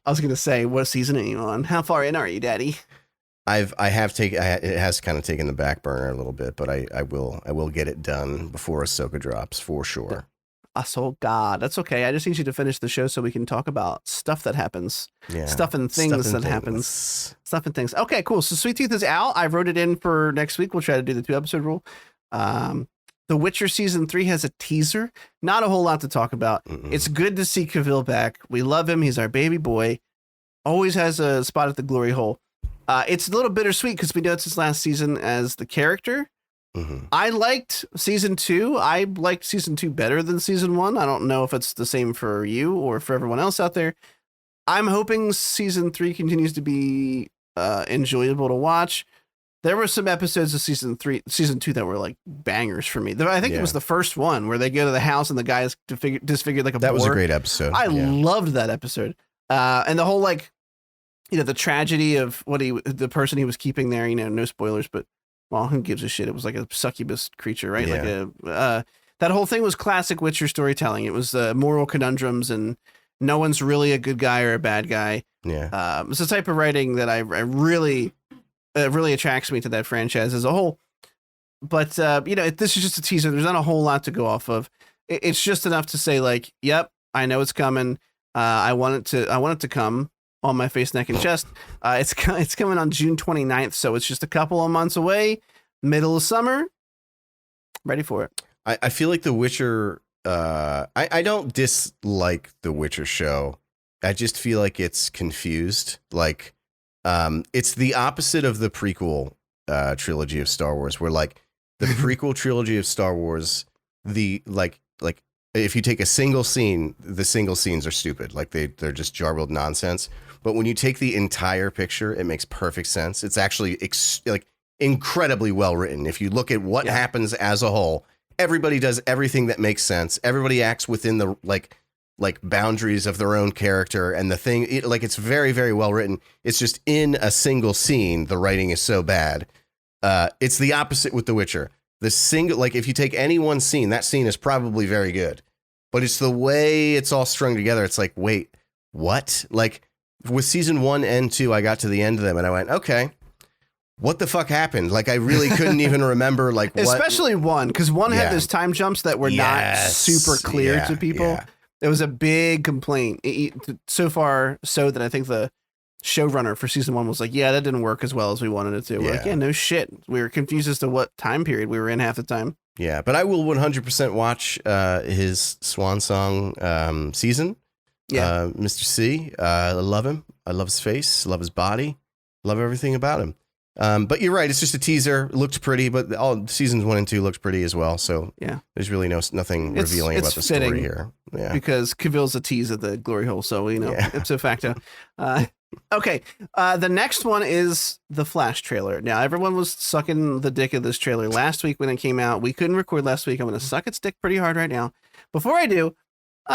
I was going to say, what season are you on? How far in are you, Daddy? It has kind of taken the back burner a little bit, but I will get it done before Ahsoka drops for sure. Ahsoka, that's okay. I just need you to finish the show so we can talk about stuff that happens. Yeah. Stuff and things that happens. Stuff and things. Okay, cool. So Sweet Tooth is out. I wrote it in for next week. We'll try to do the 2 episode rule. The Witcher season 3 has a teaser. Not a whole lot to talk about. It's good to see Cavill back. We love him. He's our baby boy. Always has a spot at the glory hole. It's a little bittersweet because we know it's his last season as the character. I liked season 2. I liked season 2 better than season 1. I don't know if it's the same for you or for everyone else out there. I'm hoping season 3 continues to be enjoyable to watch. There were some episodes of season 2 that were like bangers for me. I think it was the first one where they go to the house and the guy is disfigured like a boar. That was a great episode. I loved that episode. And the whole like, the tragedy of the person he was keeping there, no spoilers, but well, who gives a shit? It was like a succubus creature, right? Yeah. Like that whole thing was classic Witcher storytelling. It was moral conundrums, and no one's really a good guy or a bad guy. Yeah. It's the type of writing that I really attracts me to that franchise as a whole. But this is just a teaser. There's not a whole lot to go off of. It's just enough to say like, yep, I know it's coming. I want it to come on my face, neck, and chest. It's coming on June 29th, so it's just a couple of months away. Middle of summer. Ready for it. I feel like The Witcher, I don't dislike The Witcher show. I just feel like it's confused. Like, it's the opposite of the prequel trilogy of Star Wars, where like the prequel trilogy of Star Wars, if you take a single scene, the single scenes are stupid. Like they're just jarbled nonsense. But when you take the entire picture, it makes perfect sense. It's actually incredibly well written. If you look at what happens as a whole, everybody does everything that makes sense. Everybody acts within the like boundaries of their own character, and the thing it's very, very well written. It's just in a single scene, the writing is so bad. It's the opposite with The Witcher. The single, if you take any one scene, that scene is probably very good, but it's the way it's all strung together. It's like, wait, what? Like with season 1 and 2, I got to the end of them and I went, okay, what the fuck happened? Like, I really couldn't even remember, like, what. Especially one, because one had those time jumps that were not super clear to people. Yeah. It was a big complaint. So far, so that I think the showrunner for season 1 was like, yeah, that didn't work as well as we wanted it to. We're like, yeah, no shit. We were confused as to what time period we were in half the time. Yeah, but I will 100% watch his Swan Song season. Yeah. Mr. C. I love him. I love his face. Love his body. Love everything about him. But you're right. It's just a teaser. It looked pretty, but all seasons 1 and 2 looked pretty as well. So yeah, there's really nothing revealing about the story here. Yeah, because Cavill's a tease at the glory hole. So, ipso facto. Okay. The next one is the Flash trailer. Now, everyone was sucking the dick of this trailer last week when it came out. We couldn't record last week. I'm going to suck its dick pretty hard right now. Before I do,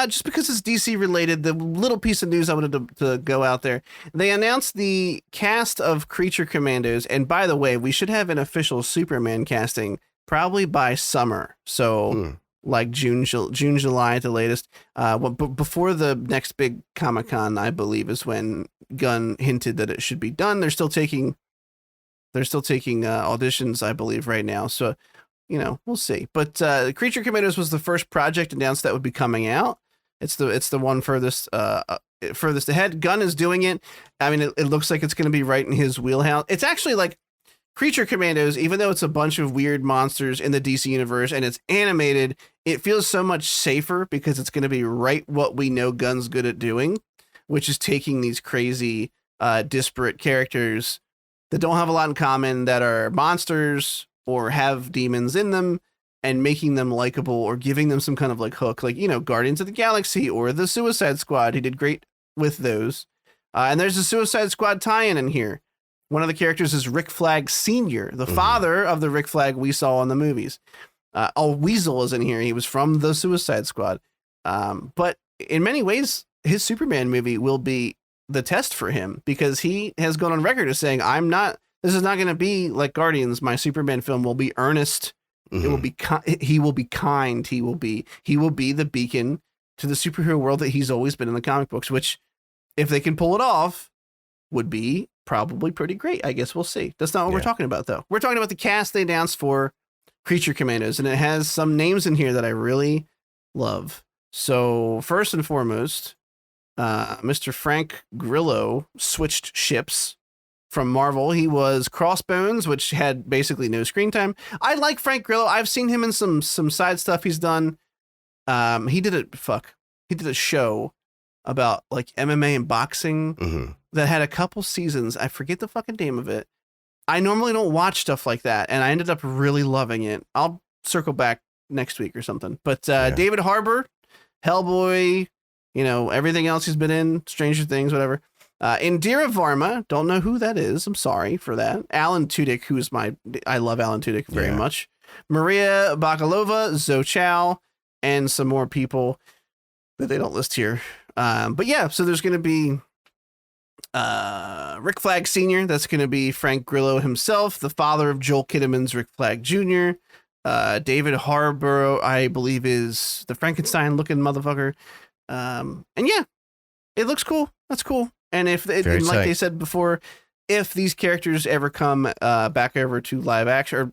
just because it's DC related, the little piece of news I wanted to go out there. They announced the cast of Creature Commandos. And by the way, we should have an official Superman casting probably by summer. So like June, July at the latest. Before the next big Comic-Con, I believe, is when Gunn hinted that it should be done. They're still taking auditions, I believe, right now. So, we'll see. But Creature Commandos was the first project announced that would be coming out. It's the one furthest ahead. Gunn is doing it. I mean, it looks like it's going to be right in his wheelhouse. It's actually like Creature Commandos, even though it's a bunch of weird monsters in the DC universe and it's animated, it feels so much safer because it's going to be right what we know Gunn's good at doing, which is taking these crazy, disparate characters that don't have a lot in common, that are monsters or have demons in them, and making them likable or giving them some kind of like hook, like, Guardians of the Galaxy or the Suicide Squad. He did great with those. And there's a Suicide Squad tie-in in here. One of the characters is Rick Flag Sr., the father of the Rick Flag we saw in the movies. Weasel is in here. He was from the Suicide Squad. But in many ways, his Superman movie will be the test for him, because he has gone on record as saying, this is not going to be like Guardians. My Superman film will be earnest. It will be, he will be kind. He will be the beacon to the superhero world that he's always been in the comic books, which, if they can pull it off, would be probably pretty great. I guess we'll see. That's not what we're talking about, though. We're talking about the cast they announced for Creature Commandos, and it has some names in here that I really love. So first and foremost, Mr. Frank Grillo switched ships from Marvel. He was Crossbones, which had basically no screen time. I like Frank Grillo. I've seen him in some side stuff he's done. He did a show about like MMA and boxing that had a couple seasons. I forget the fucking name of it. I normally don't watch stuff like that, and I ended up really loving it. I'll circle back next week or something. But David Harbour, Hellboy, everything else he's been in, Stranger Things, whatever. Indira Varma, don't know who that is. I'm sorry for that. Alan Tudyk, I love Alan Tudyk very much. Maria Bakalova, Zoe Chow, and some more people that they don't list here. But yeah, so there's going to be Rick Flag Sr., that's going to be Frank Grillo himself, the father of Joel Kinnaman's Rick Flag Jr. David Harbour, I believe, is the Frankenstein-looking motherfucker. And yeah, it looks cool. That's cool. And like they said before, if these characters ever come back over to live action,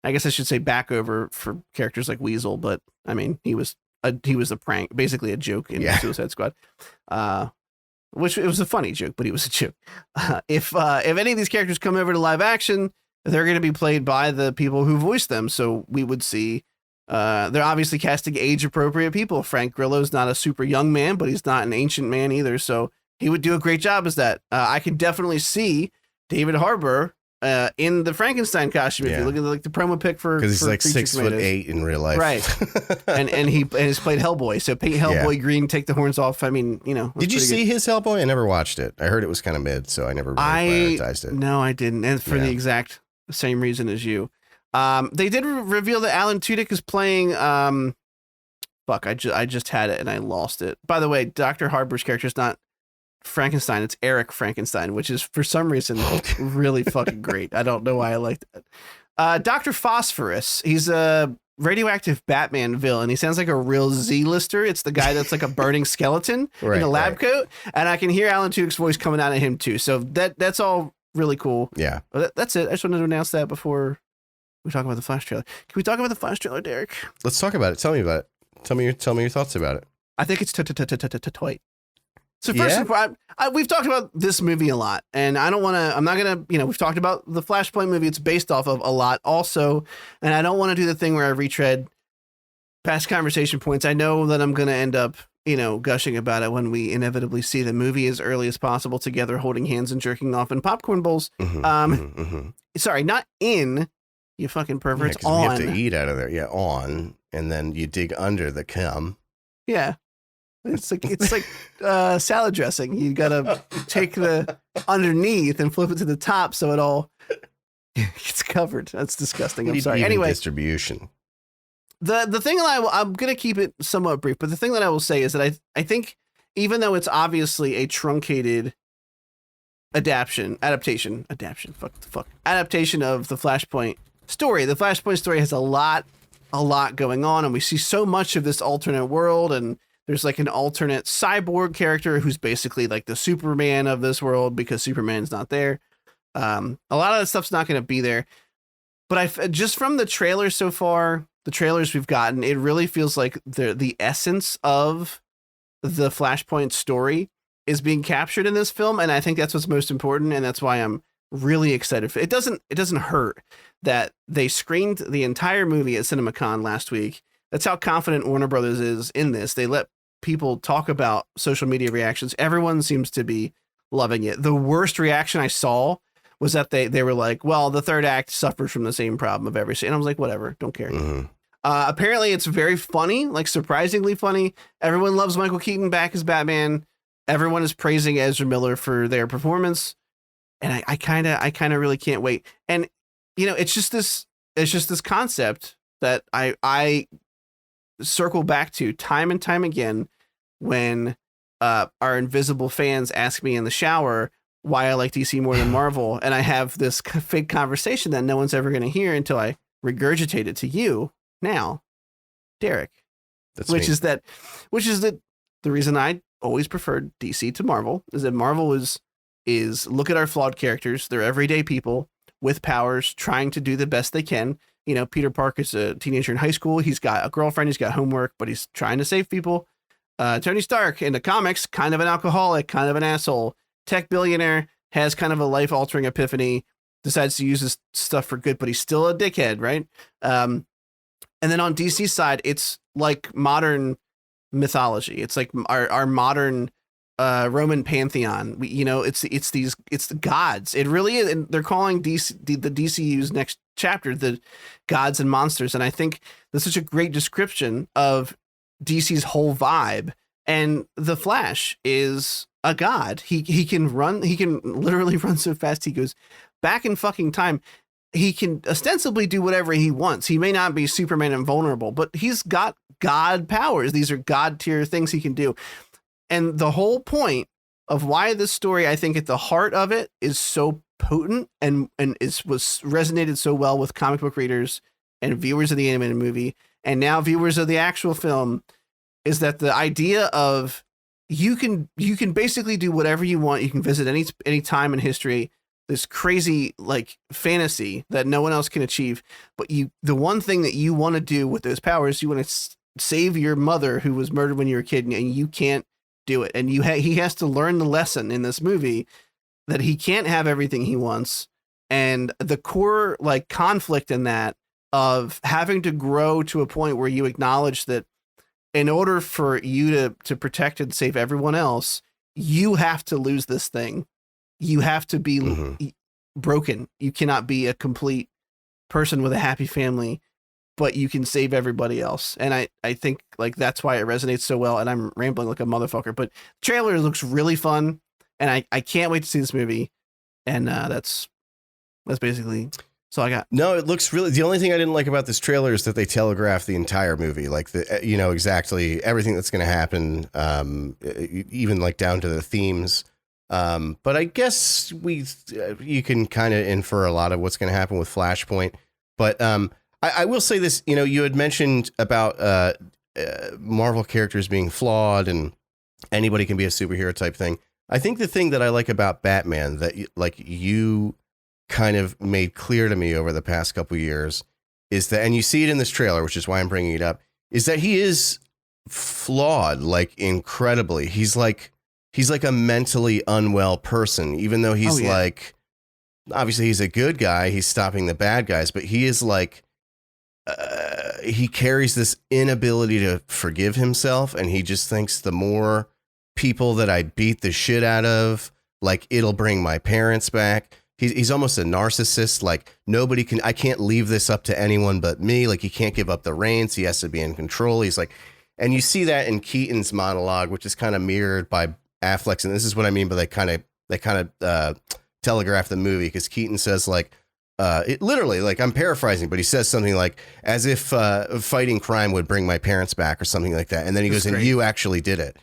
I guess I should say back over for characters like Weasel, but I mean, he was a prank, basically a joke in Suicide Squad. Which it was a funny joke, but he was a joke. If any of these characters come over to live action, they're going to be played by the people who voiced them. So we would see, they're obviously casting age appropriate people. Frank Grillo's not a super young man, but he's not an ancient man either. So he would do a great job as that. I can definitely see David Harbour in the Frankenstein costume. If you look at the promo pic for, because he's like 6'8" in real life, right? and he's played Hellboy. So paint Hellboy green, take the horns off. I mean, Did you see his Hellboy? I never watched it. I heard it was kind of mid, so I never really prioritized it. No, I didn't, and for the exact same reason as you. They did reveal that Alan Tudyk is playing. I just had it and I lost it. By the way, Dr. Harbour's character is not Frankenstein, it's Eric Frankenstein, which is for some reason really fucking great. I don't know why I like that. Dr. Phosphorus, he's a radioactive Batman villain. He sounds like a real Z-lister. It's the guy that's like a burning skeleton in a lab coat, and I can hear Alan Tudyk's voice coming out of him too. So that's all really cool. Yeah. But that's it. I just wanted to announce that before we talk about the Flash trailer. Can we talk about the Flash trailer, Derek? Let's talk about it. Tell me about it. Tell me your thoughts about it. I think it's tight. So first, we've talked about this movie a lot, and I'm not going to, we've talked about the Flashpoint movie it's based off of a lot also, and I don't want to do the thing where I retread past conversation points. I know that I'm going to end up, gushing about it when we inevitably see the movie as early as possible together, holding hands and jerking off in popcorn bowls. Sorry, not in, you fucking perverts, on. You have to eat out of there. Yeah, on, and then you dig under the cum. Yeah. It's like salad dressing. You gotta take the underneath and flip it to the top so it all gets covered. That's disgusting. I'm sorry. Anyway, distribution. The thing that I'm gonna keep it somewhat brief, but the thing that I will say is that I think even though it's obviously a truncated adaptation of the Flashpoint story. The Flashpoint story has a lot going on, and we see so much of this alternate world, and there's like an alternate cyborg character who's basically like the Superman of this world because Superman's not there. A lot of that stuff's not going to be there. But just from the trailers so far, the trailers we've gotten, it really feels like the essence of the Flashpoint story is being captured in this film. And I think that's what's most important. And that's why I'm really excited for it. It doesn't hurt that they screened the entire movie at CinemaCon last week. That's how confident Warner Brothers is in this. They let people talk about social media reactions. Everyone seems to be loving it. The worst reaction I saw was that they were like, well, the third act suffers from the same problem of every scene. And I was like, whatever, don't care. Mm-hmm. Apparently it's very funny, like surprisingly funny. Everyone loves Michael Keaton back as Batman. Everyone is praising Ezra Miller for their performance. And I kind of really can't wait. And, it's just this concept that I circle back to time and time again when our invisible fans ask me in the shower why I like DC more than Marvel, and I have this fake conversation that no one's ever going to hear until I regurgitate it to you now, Derek. Which is that the reason I always preferred DC to Marvel is that Marvel is look at our flawed characters. They're everyday people with powers trying to do the best they can. Peter Parker's a teenager in high school. He's got a girlfriend. He's got homework, but he's trying to save people. Tony Stark in the comics, kind of an alcoholic, kind of an asshole. Tech billionaire, has kind of a life-altering epiphany, decides to use his stuff for good, but he's still a dickhead, right? And then on DC's side, it's like modern mythology. It's like our modern Roman pantheon. It's the gods. It really is. And they're calling the DCU's next chapter the gods and monsters. And I think that's such a great description of DC's whole vibe. And the Flash is a god. He can literally run so fast. He goes back in fucking time. He can ostensibly do whatever he wants. He may not be Superman invulnerable, but he's got god powers. These are god tier things he can do. And the whole point of why this story, I think at the heart of it, is so potent and was resonated so well with comic book readers and viewers of the animated movie, and now viewers of the actual film, is that the idea of you can basically do whatever you want. You can visit any time in history. This crazy like fantasy that no one else can achieve. But the one thing that you want to do with those powers, you want to save your mother who was murdered when you were a kid, and you can't do it. And he has to learn the lesson in this movie that he can't have everything he wants. And the core like conflict in that of having to grow to a point where you acknowledge that in order for you to protect and save everyone else, you have to lose this thing. You have to be broken. You cannot be a complete person with a happy family, but you can save everybody else. And I think like that's why it resonates so well. And I'm rambling like a motherfucker, but the trailer looks really fun. And I can't wait to see this movie. And that's basically all I got. No, it looks really, the only thing I didn't like about this trailer is that they telegraph the entire movie, like exactly everything that's going to happen, even like down to the themes. But I guess you can kind of infer a lot of what's going to happen with Flashpoint. But I will say this, you had mentioned about Marvel characters being flawed and anybody can be a superhero type thing. I think the thing that I like about Batman that like you kind of made clear to me over the past couple years is that, and you see it in this trailer, which is why I'm bringing it up, is that he is flawed, like incredibly. He's like a mentally unwell person, even though he's like, obviously he's a good guy. He's stopping the bad guys, but he is like, he carries this inability to forgive himself. And he just thinks the more people that I beat the shit out of, like it'll bring my parents back. He's almost a narcissist. Like I can't leave this up to anyone but me. Like he can't give up the reins. He has to be in control. He's like, and you see that in Keaton's monologue, which is kind of mirrored by Affleck's. And this is what I mean by they kind of telegraph the movie, because Keaton says like, it literally, like I'm paraphrasing, but he says something like, as if fighting crime would bring my parents back or something like that. And then he goes, and you actually did it.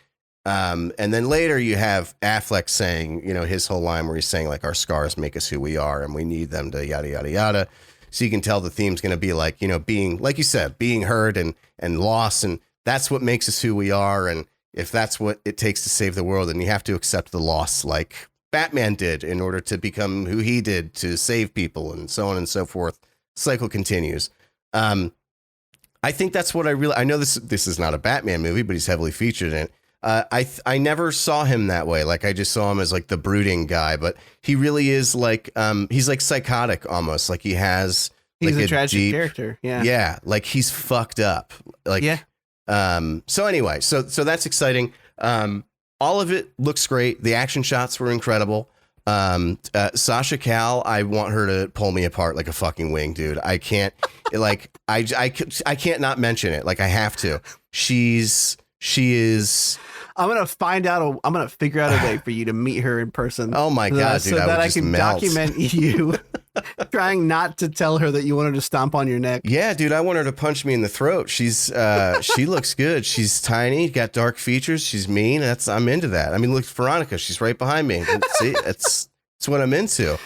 And then later you have Affleck saying, you know, his whole line where he's saying like, our scars make us who we are and we need them to yada, yada, yada. So you can tell the theme's going to be like, you know, being, like you said, being hurt and lost. And that's what makes us who we are. And if that's what it takes to save the world, then you have to accept the loss like Batman did in order to become who he did to save people and so on and so forth. Cycle continues. I think that's what I know this is not a Batman movie, but he's heavily featured in it. I never saw him that way. Like I just saw him as like the brooding guy, but he really is like, he's like psychotic almost. Like he's like a tragic character. Yeah. Yeah. Like he's fucked up. Like, yeah. So anyway, so that's exciting. All of it looks great. The action shots were incredible. Sasha Cal, I want her to pull me apart like a fucking wing, dude. I can't like, I can't not mention it. Like I have to. She is. I'm going to figure out a way for you to meet her in person. Oh my God, dude. So that I can melt. document you trying not to tell her that you want her to stomp on your neck. Yeah, dude. I want her to punch me in the throat. She looks good. She's tiny, got dark features. She's mean. I'm into that. I mean, look, Veronica, she's right behind me. See, it's what I'm into.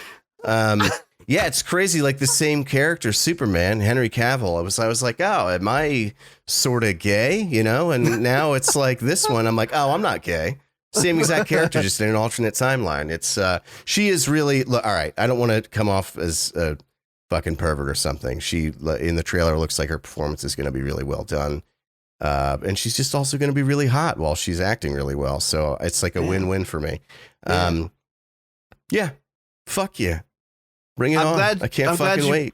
Yeah, it's crazy. Like the same character, Superman, Henry Cavill. I was like, oh, am I sort of gay? You know? And now it's like this one. I'm like, oh, I'm not gay. Same exact character, just in an alternate timeline. It's she is really all right. I don't want to come off as a fucking pervert or something. She in the trailer looks like her performance is going to be really well done, and she's just also going to be really hot while she's acting really well. So it's like a win-win for me. Yeah, fuck yeah. Bring it on. I can't fucking wait.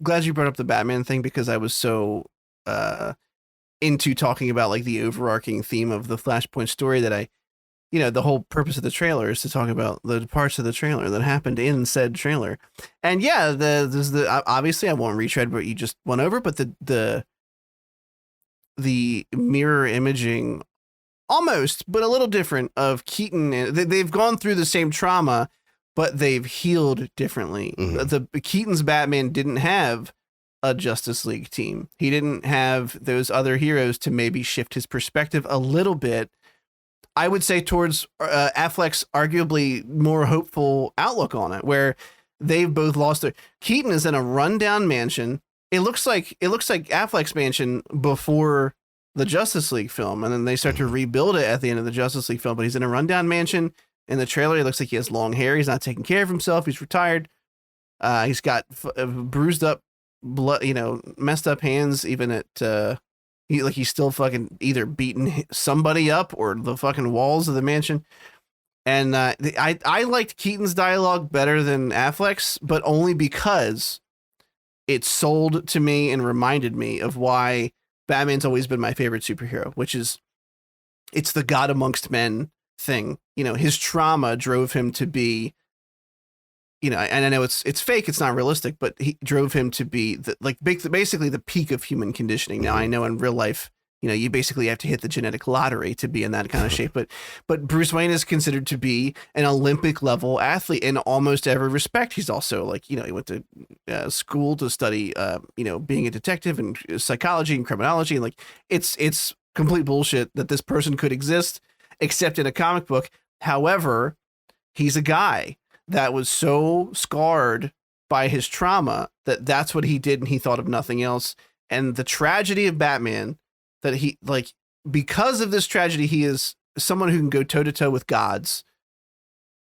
Glad you brought up the Batman thing, because I was so into talking about like the overarching theme of the Flashpoint story that the whole purpose of the trailer is to talk about the parts of the trailer that happened in said trailer. And yeah, there's obviously I won't retread what you just went over, but the mirror imaging almost, but a little different of Keaton. They've gone through the same trauma, but they've healed differently. Mm-hmm. The Keaton's Batman didn't have a Justice League team. He didn't have those other heroes to maybe shift his perspective a little bit, I would say, towards Affleck's arguably more hopeful outlook on it, where they've both lost their. Keaton is in a rundown mansion. It looks like Affleck's mansion before the Justice League film, and then they start to rebuild it at the end of the Justice League film. But he's in a rundown mansion. In the trailer, he looks like he has long hair. He's not taking care of himself. He's retired. He's got bruised up, blood, messed up hands. Even at he's still fucking either beating somebody up or the fucking walls of the mansion. And I liked Keaton's dialogue better than Affleck's, but only because it sold to me and reminded me of why Batman's always been my favorite superhero, which is it's the God amongst men thing. His trauma drove him to be, and I know it's fake, it's not realistic, but he drove him to be basically the peak of human conditioning. Now I know in real life, you basically have to hit the genetic lottery to be in that kind of shape, but Bruce Wayne is considered to be an Olympic level athlete in almost every respect. He's also he went to school to study, being a detective and psychology and criminology. And it's complete bullshit that this person could exist except in a comic book. However, he's a guy that was so scarred by his trauma that that's what he did, and he thought of nothing else. And the tragedy of Batman, that he because of this tragedy, he is someone who can go toe to toe with gods,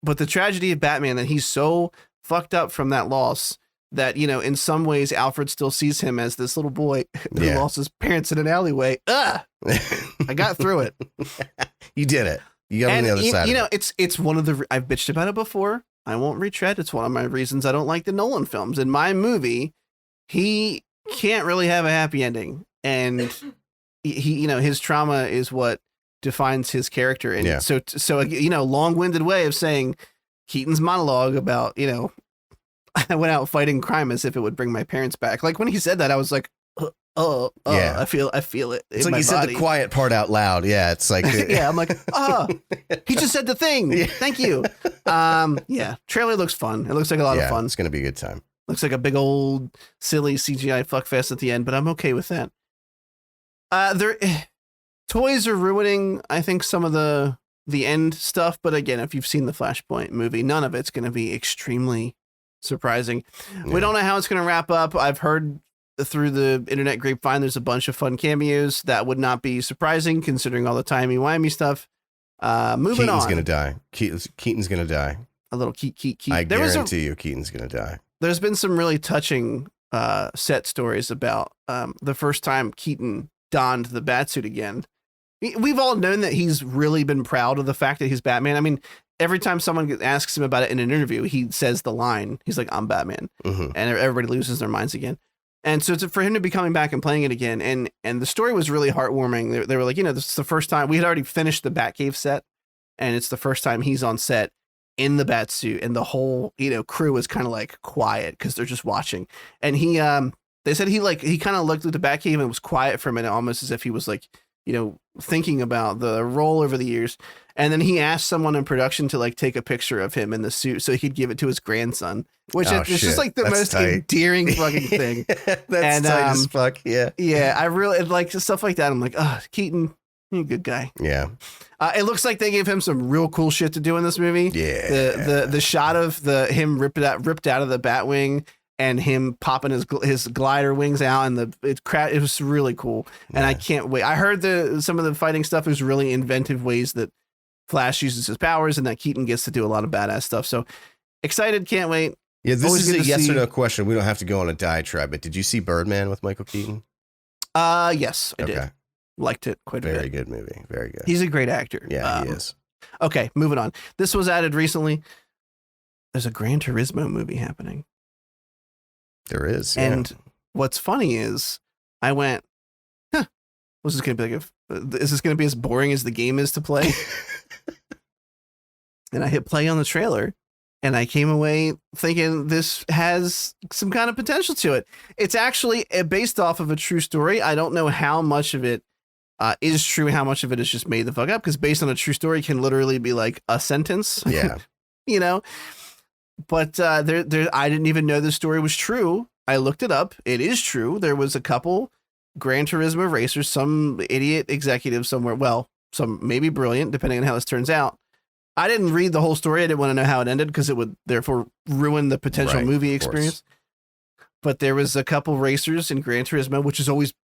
But the tragedy of Batman, that he's so fucked up from that loss that, you know, in some ways Alfred still sees him as this little boy who lost his parents in an alleyway. I got through it. You did it. You got on the other side. You know, it's one of the, I've bitched about it before. I won't retread. It's one of my reasons I don't like the Nolan films. In my movie, he can't really have a happy ending. And he, you know, his trauma is what defines his character. And so, you know, long-winded way of saying Keaton's monologue about, you know, I went out fighting crime as if it would bring my parents back. Like when he said that, I was like, I feel it. It's like he said the quiet part out loud. Yeah. It's like, yeah, I'm like, he just said the thing. Yeah. Thank you. Yeah. Trailer looks fun. It looks like a lot of fun. It's going to be a good time. Looks like a big old silly CGI fuckfest at the end, but I'm okay with that. Toys are ruining, I think, some of the end stuff. But again, if you've seen the Flashpoint movie, none of it's going to be extremely surprising. Yeah. We don't know how it's going to wrap up. I've heard through the internet grapevine there's a bunch of fun cameos. That would not be surprising considering all the timey-wimey stuff. Moving Keaton's on. Gonna die. Keaton's gonna die. A little Keat. I guarantee you Keaton's gonna die. There's been some really touching set stories about the first time Keaton donned the Batsuit again. We've all known that he's really been proud of the fact that he's Batman. I mean, every time someone asks him about it in an interview, he says the line. He's like, "I'm Batman," and everybody loses their minds again. And so for him to be coming back and playing it again, and the story was really heartwarming. They were like, you know, this is the first time we had already finished the Batcave set, and it's the first time he's on set in the Batsuit, and the whole, you know, crew is kind of like quiet because they're just watching. And they said he kind of looked at the Batcave and was quiet for a minute, almost as if he was like, you know, thinking about the role over the years. And then he asked someone in production to like take a picture of him in the suit so he could give it to his grandson, which is just like the most endearing fucking thing. That's tight as fuck. Yeah. Yeah. I really like stuff like that. I'm like, Keaton, you're a good guy. Yeah. It looks like they gave him some real cool shit to do in this movie. Yeah. The shot of him ripped out of the Batwing and him popping his glider wings out, and it was really cool. And I can't wait. I heard some of the fighting stuff is really inventive ways that Flash uses his powers, and that Keaton gets to do a lot of badass stuff. So excited, can't wait. Yeah, this is a yes or no question. We don't have to go on a diatribe, but did you see Birdman with Michael Keaton? Yes, I did. Liked it quite a bit. Very good movie. Very good. He's a great actor. Yeah, he is. Okay, moving on. This was added recently. There's a Gran Turismo movie happening. There is. And what's funny is I went, is this going to be as boring as the game is to play? And I hit play on the trailer, and I came away thinking this has some kind of potential to it. It's actually based off of a true story. I don't know how much of it is true, how much of it is just made the fuck up, because based on a true story can literally be like a sentence. Yeah. You know? But I didn't even know the story was true. I looked it up. It is true. There was a couple Gran Turismo racers, some idiot executive somewhere. Well, some maybe brilliant, depending on how this turns out. I didn't read the whole story. I didn't want to know how it ended because it would therefore ruin the potential movie experience. But there was a couple racers in Gran Turismo, which has always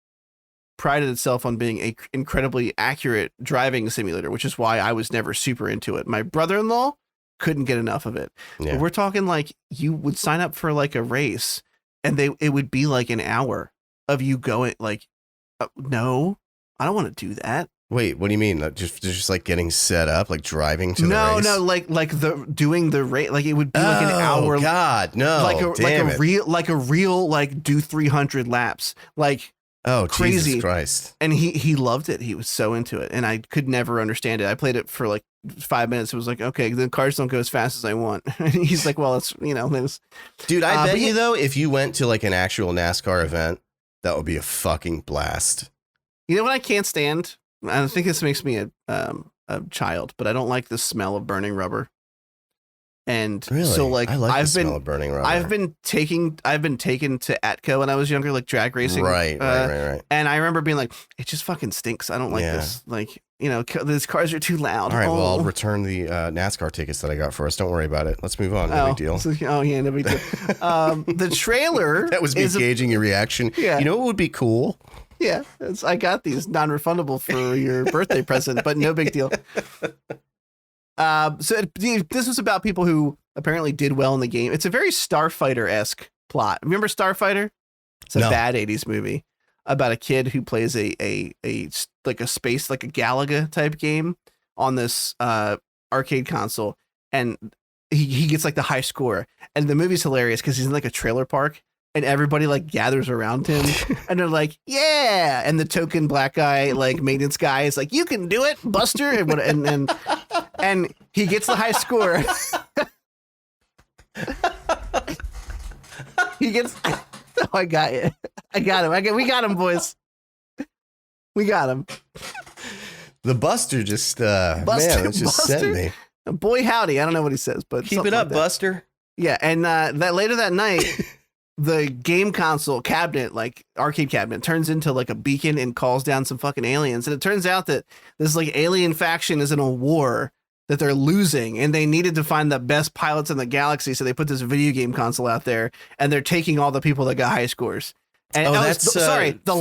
prided itself on being an incredibly accurate driving simulator, which is why I was never super into it. My brother-in-law couldn't get enough of it. Yeah. But we're talking like you would sign up for like a race, and it would be like an hour of you going like, no, I don't want to do that. Wait, what do you mean? Just like getting set up, like driving to the race? No, like doing the race, like it would be like an hour. God, no, like a real like do 300 laps, like crazy. Jesus Christ! And he loved it. He was so into it, and I could never understand it. I played it for like 5 minutes. It was like, okay, the cars don't go as fast as I want. And he's like, well, it's dude. I bet you though, if you went to like an actual NASCAR event, that would be a fucking blast. You know what I can't stand? I think this makes me a child, but I don't like the smell of burning rubber. And really? So like I like the smell of burning rubber. I've been taken to Atco when I was younger, like drag racing. Right. And I remember being like, it just fucking stinks. I don't like this. Like, you know, these cars are too loud. All right. Well, I'll return the NASCAR tickets that I got for us. Don't worry about it. Let's move on. No big deal. Oh yeah, no big deal. The trailer. That was me gauging your reaction. Yeah. You know what would be cool? Yeah, I got these non-refundable for your birthday present, but no big deal. This was about people who apparently did well in the game. It's a very Starfighter-esque plot. Remember Starfighter? It's a bad 80s movie about a kid who plays a space, like a Galaga type game on this arcade console, and he gets like the high score. And the movie's hilarious because he's in like a trailer park and everybody like gathers around him and they're like, yeah. And the token black guy, like maintenance guy, is like, you can do it, Buster. And he gets the high score. He gets. Oh, I got you. I got him. We got him, boys. We got him. The Buster just sent me. Boy, howdy. I don't know what he says, but keep it up, like Buster. Yeah, and that later that night, the game console cabinet, like arcade cabinet, turns into like a beacon and calls down some fucking aliens. And it turns out that this like alien faction is in a war that they're losing, and they needed to find the best pilots in the galaxy. So they put this video game console out there, and they're taking all the people that got high scores. And the last Starfighter. The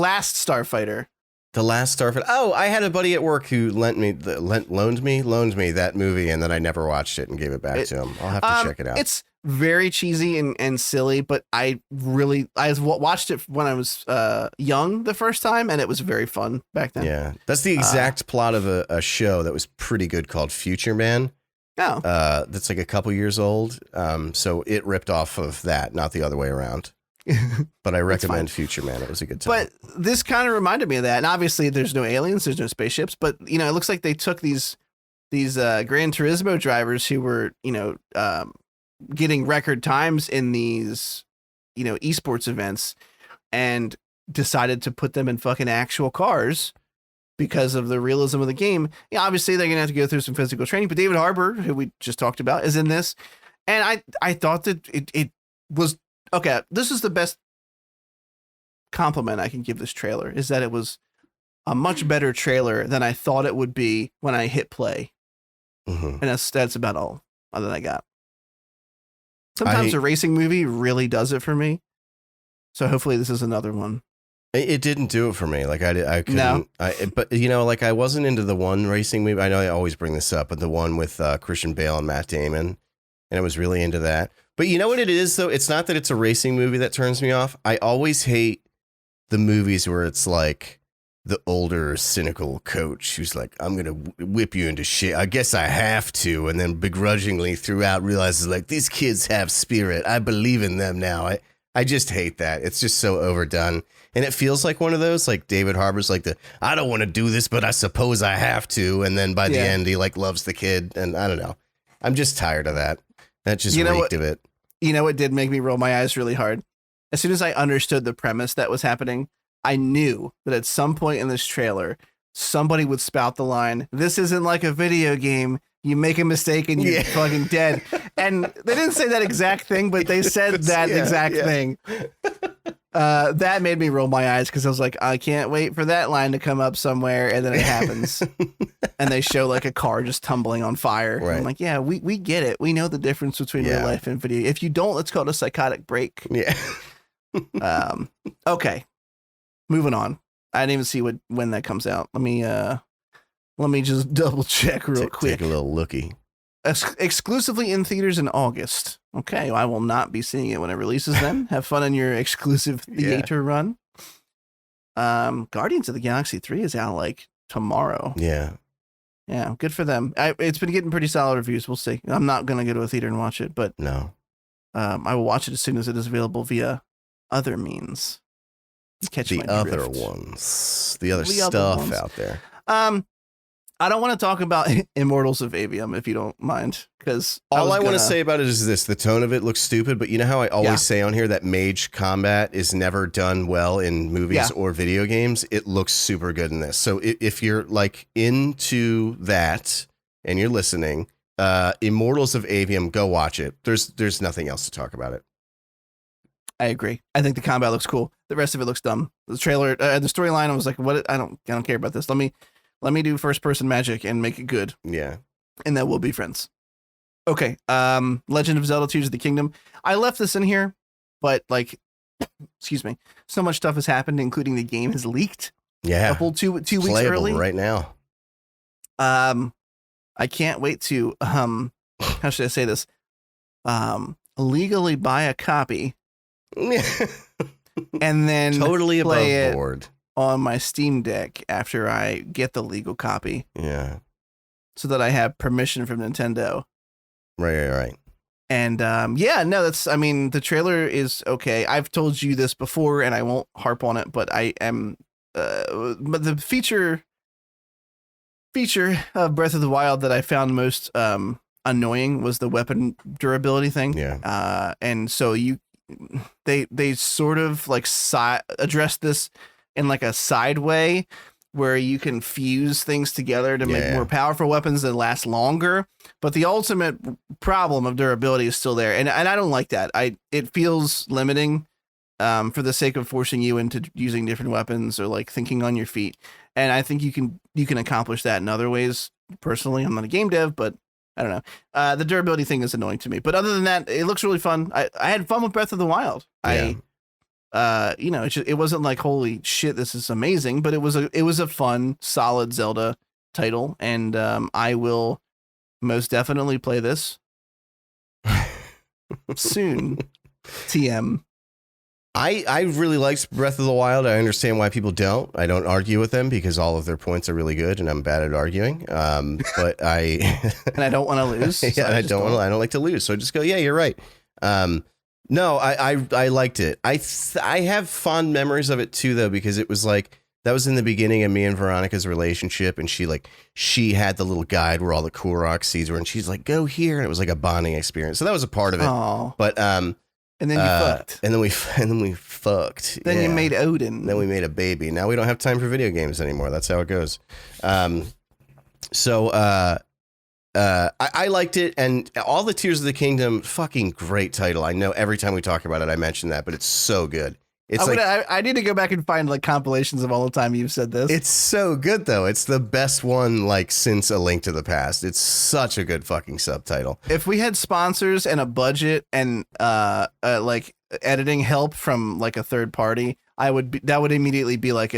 last Starfighter. Oh, I had a buddy at work who loaned me that movie, and then I never watched it and gave it back to him. I'll have to check it out. It's very cheesy and silly, but I watched it when I was young the first time, and it was very fun back then. Yeah, that's the exact plot of a show that was pretty good called Future Man. Oh, that's like a couple years old. So it ripped off of that, not the other way around. But I recommend Future Man. It was a good time. But this kind of reminded me of that. And obviously there's no aliens, there's no spaceships, but you know, it looks like they took these Gran Turismo drivers who were, getting record times in these, esports events, and decided to put them in fucking actual cars because of the realism of the game. Yeah, obviously they're going to have to go through some physical training, but David Harbour, who we just talked about, is in this. And I thought that it was, okay, this is the best compliment I can give this trailer, is that it was a much better trailer than I thought it would be when I hit play. Mm-hmm. And that's about all that I got. Sometimes a racing movie really does it for me. So hopefully this is another one. It didn't do it for me. Like I couldn't, no. But I wasn't into the one racing movie. I know I always bring this up, but the one with Christian Bale and Matt Damon, and I was really into that. But you know what it is, though? It's not that it's a racing movie that turns me off. I always hate the movies where it's like the older, cynical coach who's like, I'm going to whip you into shit. I guess I have to. And then begrudgingly throughout realizes like, these kids have spirit. I believe in them now. I just hate that. It's just so overdone. And it feels like one of those, like David Harbour's like I don't want to do this, but I suppose I have to. And then by the end, he like loves the kid. And I don't know. I'm just tired of that. That just reeked of it. You know what did make me roll my eyes really hard? As soon as I understood the premise that was happening, I knew that at some point in this trailer, somebody would spout the line, "This isn't like a video game. You make a mistake and you're fucking dead." And they didn't say that exact thing, but they said that exact thing. That made me roll my eyes because I was like, I can't wait for that line to come up somewhere. And then it happens. And they show like a car just tumbling on fire. Right. I'm like, yeah, we get it. We know the difference between real life and video. If you don't, let's call it a psychotic break. Yeah. Okay. Moving on. I didn't even see when that comes out. Let me just double check real quick. Take a little looky. Exclusively in theaters in August. Okay, well, I will not be seeing it when it releases then. Have fun in your exclusive theater run. Guardians of the Galaxy 3 is out like tomorrow. Yeah. Yeah, good for them. It's been getting pretty solid reviews. We'll see. I'm not going to go to a theater and watch it, but no. I will watch it as soon as it is available via other means. Catch the other drift. Ones, the other stuff out there. I don't want to talk about Immortals of Avium if you don't mind, because all I want to say about it is this: the tone of it looks stupid, but you know how I always say on here that mage combat is never done well in movies or video games. It looks super good in this. So if you're like into that and you're listening, Immortals of Avium, go watch it. There's nothing else to talk about it. I agree. I think the combat looks cool. The rest of it looks dumb. The trailer, the storyline, I was like, what? I don't care about this. Let me do first person magic and make it good. Yeah. And then we'll be friends. Okay. Legend of Zelda Tears of the Kingdom. I left this in here, but like, excuse me, so much stuff has happened, including the game has leaked. Yeah. A full two weeks Playable early right now. I can't wait to how should I say this? Legally buy a copy and then totally play above board on my Steam Deck after I get the legal copy. Yeah. So that I have permission from Nintendo. Right. And the trailer is okay. I've told you this before and I won't harp on it, but I am but the feature of Breath of the Wild that I found most annoying was the weapon durability thing. Yeah. And so they sort of like address this in like a side way where you can fuse things together to make more powerful weapons that last longer. But the ultimate problem of durability is still there. And I don't like that. It feels limiting for the sake of forcing you into using different weapons or like thinking on your feet. And I think you can accomplish that in other ways. Personally, I'm not a game dev, but I don't know. The durability thing is annoying to me. But other than that, it looks really fun. I had fun with Breath of the Wild. Yeah. It wasn't like, holy shit, this is amazing, but it was a fun, solid Zelda title, and I will most definitely play this soon. TM. I really liked Breath of the Wild. I understand why people don't. I don't argue with them because all of their points are really good, and I'm bad at arguing. But I and I don't want to lose. Yeah, so I don't like to lose, so I just go, yeah, you're right. No, I liked it. I have fond memories of it too, though, because it was like that was in the beginning of me and Veronica's relationship, and she had the little guide where all the Korok seeds were, and she's like, go here, and it was like a bonding experience. So that was a part of it. Aww. But and then you fucked. And then we fucked. Then you made Odin. Then we made a baby. Now we don't have time for video games anymore. That's how it goes. I liked it, and all the Tears of the Kingdom, fucking great title. I know every time we talk about it, I mention that, but it's so good. I need to go back and find like compilations of all the time you've said this. It's so good, though. It's the best one like since A Link to the Past. It's such a good fucking subtitle. If we had sponsors and a budget and like editing help from like a third party, that would immediately be like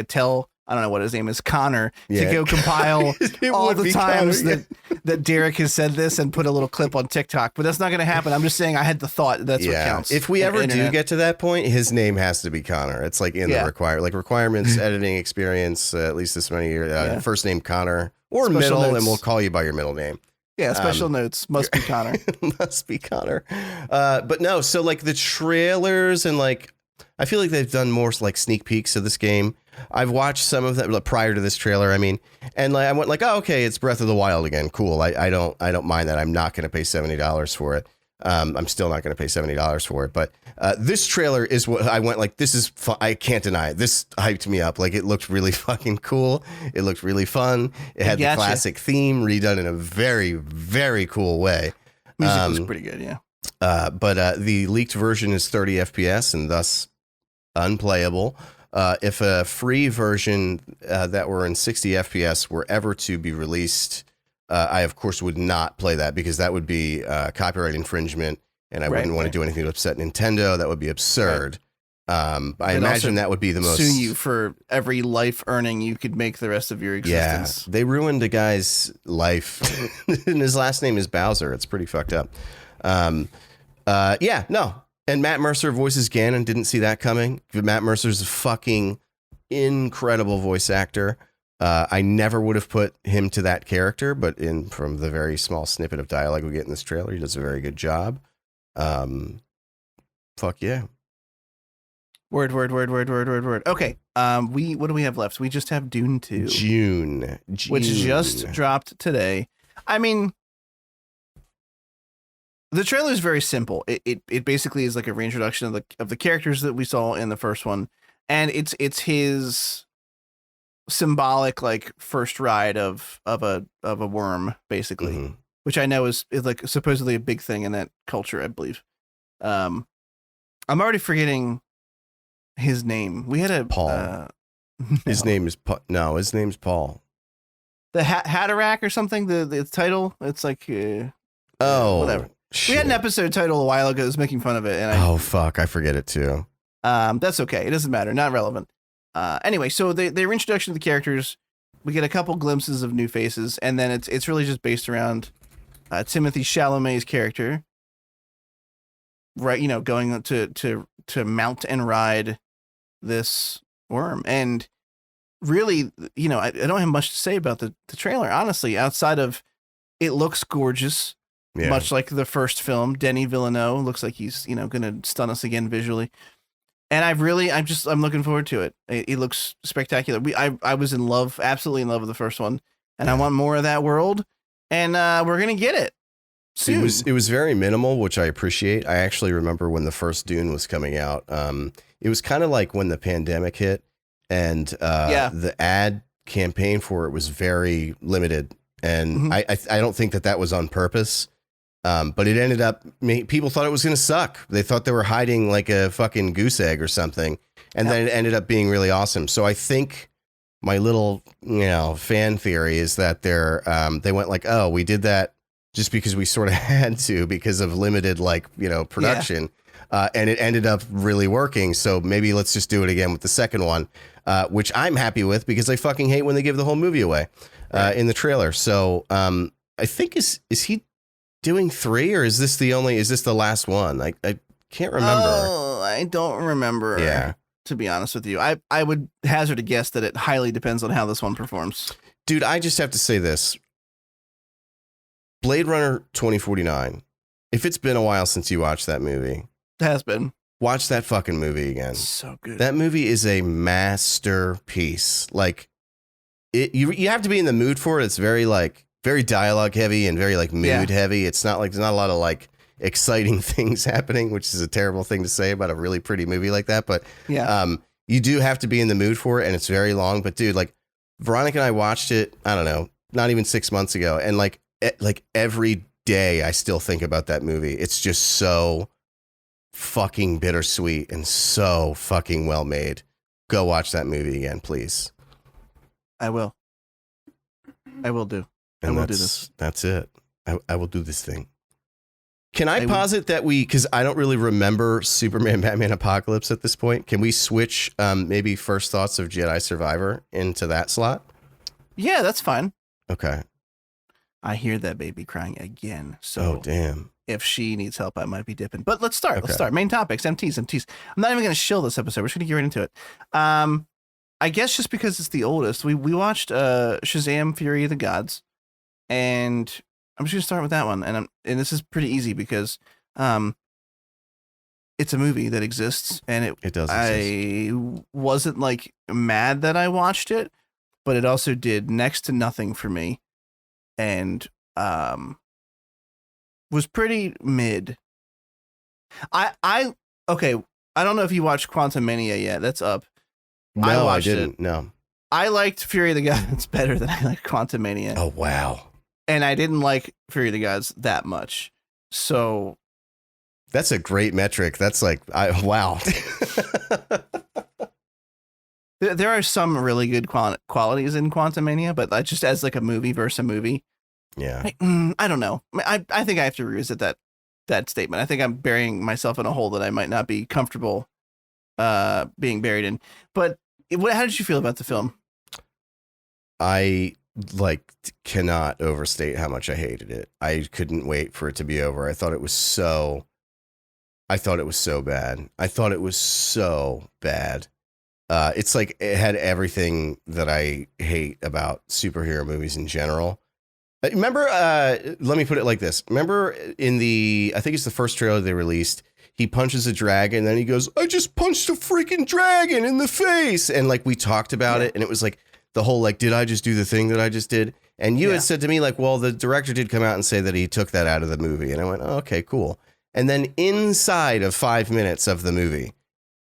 I don't know what his name is, Connor, to go compile all the times that Derek has said this and put a little clip on TikTok. But that's not going to happen. I'm just saying I had the thought. That's what counts. If we ever do get to that point, his name has to be Connor. It's like in the requirements, editing experience, at least this many years. First name Connor or special middle, notes. And we'll call you by your middle name. Yeah, special notes. Must be Connor. Must be Connor. But no, so like the trailers and like, I feel like they've done more like sneak peeks of this game. I've watched some of them prior to this trailer. I mean, and like I went like, oh, okay, it's Breath of the Wild again. Cool. I don't mind that. I'm not going to pay $70 for it. I'm still not going to pay $70 for it. But this trailer is what I went like. This is I can't deny it. This hyped me up. Like it looked really fucking cool. It looked really fun. It had the classic theme redone in a very, very cool way. Music was pretty good. Yeah. But the leaked version is 30 FPS and thus unplayable. If a free version that were in 60 FPS were ever to be released, I, of course, would not play that because that would be copyright infringement, and I wouldn't want to do anything to upset Nintendo. That would be absurd. I imagine that would be the most... Sue you for every life earning you could make the rest of your existence. Yeah, they ruined a guy's life, and his last name is Bowser. It's pretty fucked up. And Matt Mercer voices Ganon. Didn't see that coming. Matt Mercer's a fucking incredible voice actor. I never would have put him to that character, but from the very small snippet of dialogue we get in this trailer, he does a very good job. Fuck yeah. Word. Okay. What do we have left? We just have Dune 2. June. Which just dropped today. I mean, the trailer is very simple. It basically is like a reintroduction of the characters that we saw in the first one, and it's his symbolic like first ride of a worm, basically, which I know is like supposedly a big thing in that culture, I believe. I'm already forgetting his name. We had a Paul. No. His name is his name's Paul. The Hatterack or something. The title. It's like whatever. Shit. We had an episode title a while ago that was making fun of it. And fuck, I forget it too. That's okay. It doesn't matter. Not relevant. Anyway, so their introduction to the characters, we get a couple glimpses of new faces, and then it's really just based around Timothée Chalamet's character, right? You know, going to mount and ride this worm, and really, you know, I don't have much to say about the trailer, honestly, outside of it looks gorgeous, much like the first film. Denis Villeneuve looks like he's, you know, gonna stun us again visually. And I'm looking forward to it. It looks spectacular. I was in love, absolutely in love with the first one, and I want more of that world. And we're gonna get it soon. It was very minimal, which I appreciate. I actually remember when the first Dune was coming out. It was kind of like when the pandemic hit, and the ad campaign for it was very limited. And I don't think that was on purpose. But it ended up, people thought it was going to suck. They thought they were hiding like a fucking goose egg or something. And then it ended up being really awesome. So I think my little, you know, fan theory is that they went like, oh, we did that just because we sort of had to because of limited, like, you know, production. And it ended up really working. So maybe let's just do it again with the second one, which I'm happy with because I fucking hate when they give the whole movie away in the trailer. So I think is he doing 3 or is this the last one? I can't remember. Oh, I don't remember. Yeah. To be honest with you, I would hazard a guess that it highly depends on how this one performs. Dude, I just have to say this. Blade Runner 2049. If it's been a while since you watched that movie. It has been. Watch that fucking movie again. So good. That movie is a masterpiece. Like you have to be in the mood for it. It's very dialogue heavy and very like mood heavy. It's not like there's not a lot of like exciting things happening, which is a terrible thing to say about a really pretty movie like that. But you do have to be in the mood for it, and it's very long. But dude, like Veronica and I watched it, I don't know, not even 6 months ago, and like every day I still think about that movie. It's just so fucking bittersweet and so fucking well made. Go watch that movie again, please. I will do. And I will do this. That's it. I will do this thing. Can I posit that because I don't really remember Superman, Batman, Apocalypse at this point. Can we switch maybe First Thoughts of Jedi Survivor into that slot? Yeah, that's fine. Okay. I hear that baby crying again. So oh, damn. If she needs help, I might be dipping. But let's start. Let's start. Main topics, MTs. I'm not even going to shill this episode. We're just going to get right into it. I guess just because it's the oldest, we watched Shazam, Fury of the Gods. And I'm just gonna start with that one, and this is pretty easy because, it's a movie that exists, and it does. I wasn't like mad that I watched it, but it also did next to nothing for me, and was pretty mid. Okay. I don't know if you watched Quantumania yet. That's up. No, I didn't. No, I liked Fury of the Gods better than I liked Quantumania. Oh wow. And I didn't like Fury of the Gods that much. So that's a great metric. That's like, wow. There are some really good qualities in Quantumania, but just as like a movie versus a movie. Yeah. I don't know. I think I have to revisit that statement. I think I'm burying myself in a hole that I might not be comfortable being buried in. But how did you feel about the film? I cannot overstate how much I hated it. I couldn't wait for it to be over. I thought it was so bad. It's like it had everything that I hate about superhero movies in general. Remember, let me put it like this. Remember I think it's the first trailer they released, he punches a dragon and then he goes, I just punched a freaking dragon in the face. And like, we talked about it and it was like, the whole, like, did I just do the thing that I just did? And you had said to me, like, well, the director did come out and say that he took that out of the movie. And I went, oh, okay, cool. And then inside of 5 minutes of the movie,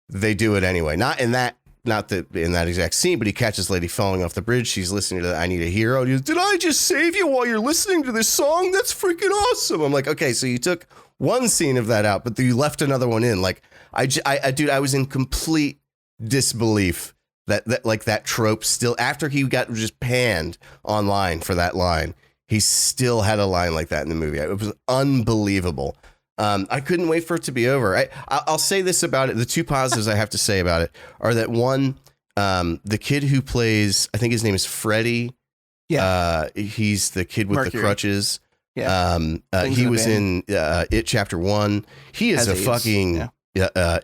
they do it anyway. Not in that exact scene, but he catches lady falling off the bridge. She's listening to I Need a Hero. He goes, did I just save you while you're listening to this song? That's freaking awesome. I'm like, okay, so you took one scene of that out, but you left another one in. Like, dude, I was in complete disbelief that trope still, after he got just panned online for that line, he still had a line like that in the movie. It was unbelievable. I couldn't wait for it to be over. I'll say this about it. The two positives I have to say about it are that one, The kid who plays, I think his name is Freddie. Yeah. He's the kid with Mercury. the crutches. Yeah. He was in It Chapter 1. He is a fucking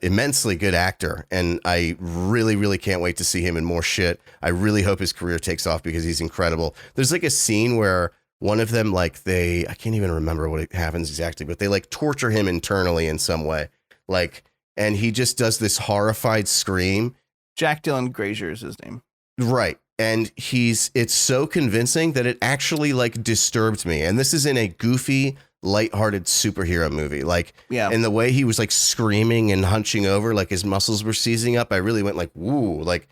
immensely good actor, and I really, really can't wait to see him in more shit. I really hope his career takes off because he's incredible. There's like a scene where one of them, like I can't even remember what happens exactly, but they like torture him internally in some way. Like, and he just does this horrified scream. Jack Dylan Grazer is his name. Right. And it's so convincing that it actually like disturbed me. And this is in a goofy, lighthearted superhero movie. Like, in the way he was like screaming and hunching over, like his muscles were seizing up. I really went like, woo. Like,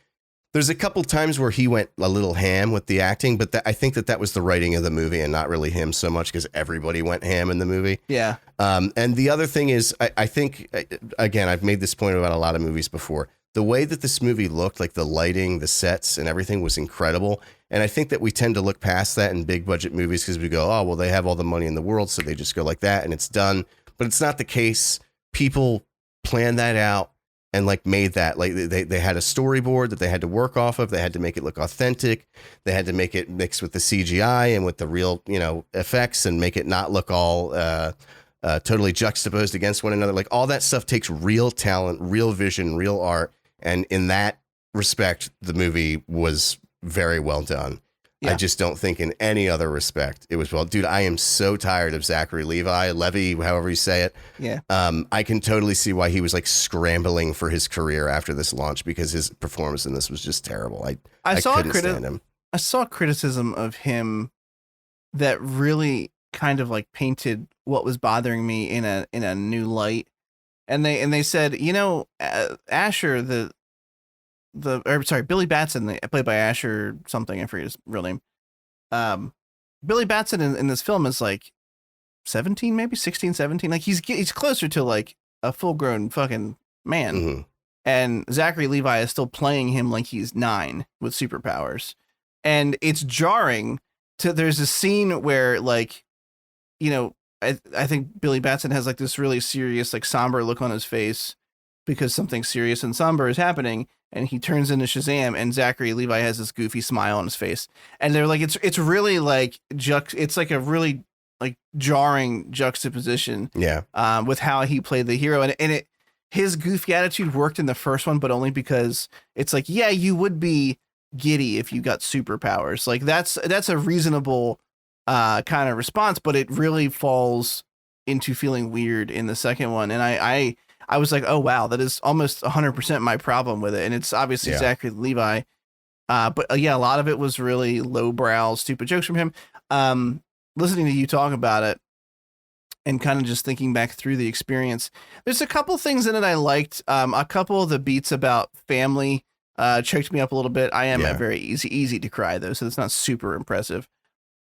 there's a couple times where he went a little ham with the acting, but I think that was the writing of the movie and not really him so much, because everybody went ham in the movie. Yeah. And the other thing is, I think, again, I've made this point about a lot of movies before. The way that this movie looked, like the lighting, the sets, and everything was incredible. And I think that we tend to look past that in big budget movies because we go, oh, well, they have all the money in the world, so they just go like that and it's done. But it's not the case. People planned that out and like made that. Like they had a storyboard that they had to work off of. They had to make it look authentic. They had to make it mix with the CGI and with the real, effects, and make it not look all totally juxtaposed against one another. Like, all that stuff takes real talent, real vision, real art. And in that respect, the movie was very well done. Yeah. I just don't think in any other respect it was well. Dude, I am so tired of Zachary Levi, however you say it. Yeah. I can totally see why he was like scrambling for his career after this launch, because his performance in this was just terrible. I couldn't stand him. I saw criticism of him that really kind of like painted what was bothering me in a new light. And they said, Asher, Billy Batson, played by Asher something, I forget his real name. Billy Batson in this film is like 17, maybe 16, 17. Like he's closer to like a full grown fucking man. Mm-hmm. And Zachary Levi is still playing him like he's 9 with superpowers. And it's jarring there's a scene where like, I think Billy Batson has like this really serious, like somber look on his face because something serious and somber is happening, and he turns into Shazam, and Zachary Levi has this goofy smile on his face, and they're like, it's really like it's like a really like jarring juxtaposition, with how he played the hero, and his goofy attitude worked in the first one, but only because it's like, yeah, you would be giddy if you got superpowers, like that's a reasonable kind of response, but it really falls into feeling weird in the second one. And I was like, oh wow, that is almost 100% my problem with it. And it's obviously Zachary Levi. But a lot of it was really lowbrow, stupid jokes from him. Listening to you talk about it and kind of just thinking back through the experience, there's a couple things in it I liked. A couple of the beats about family choked me up a little bit. I am very easy to cry though, so it's not super impressive.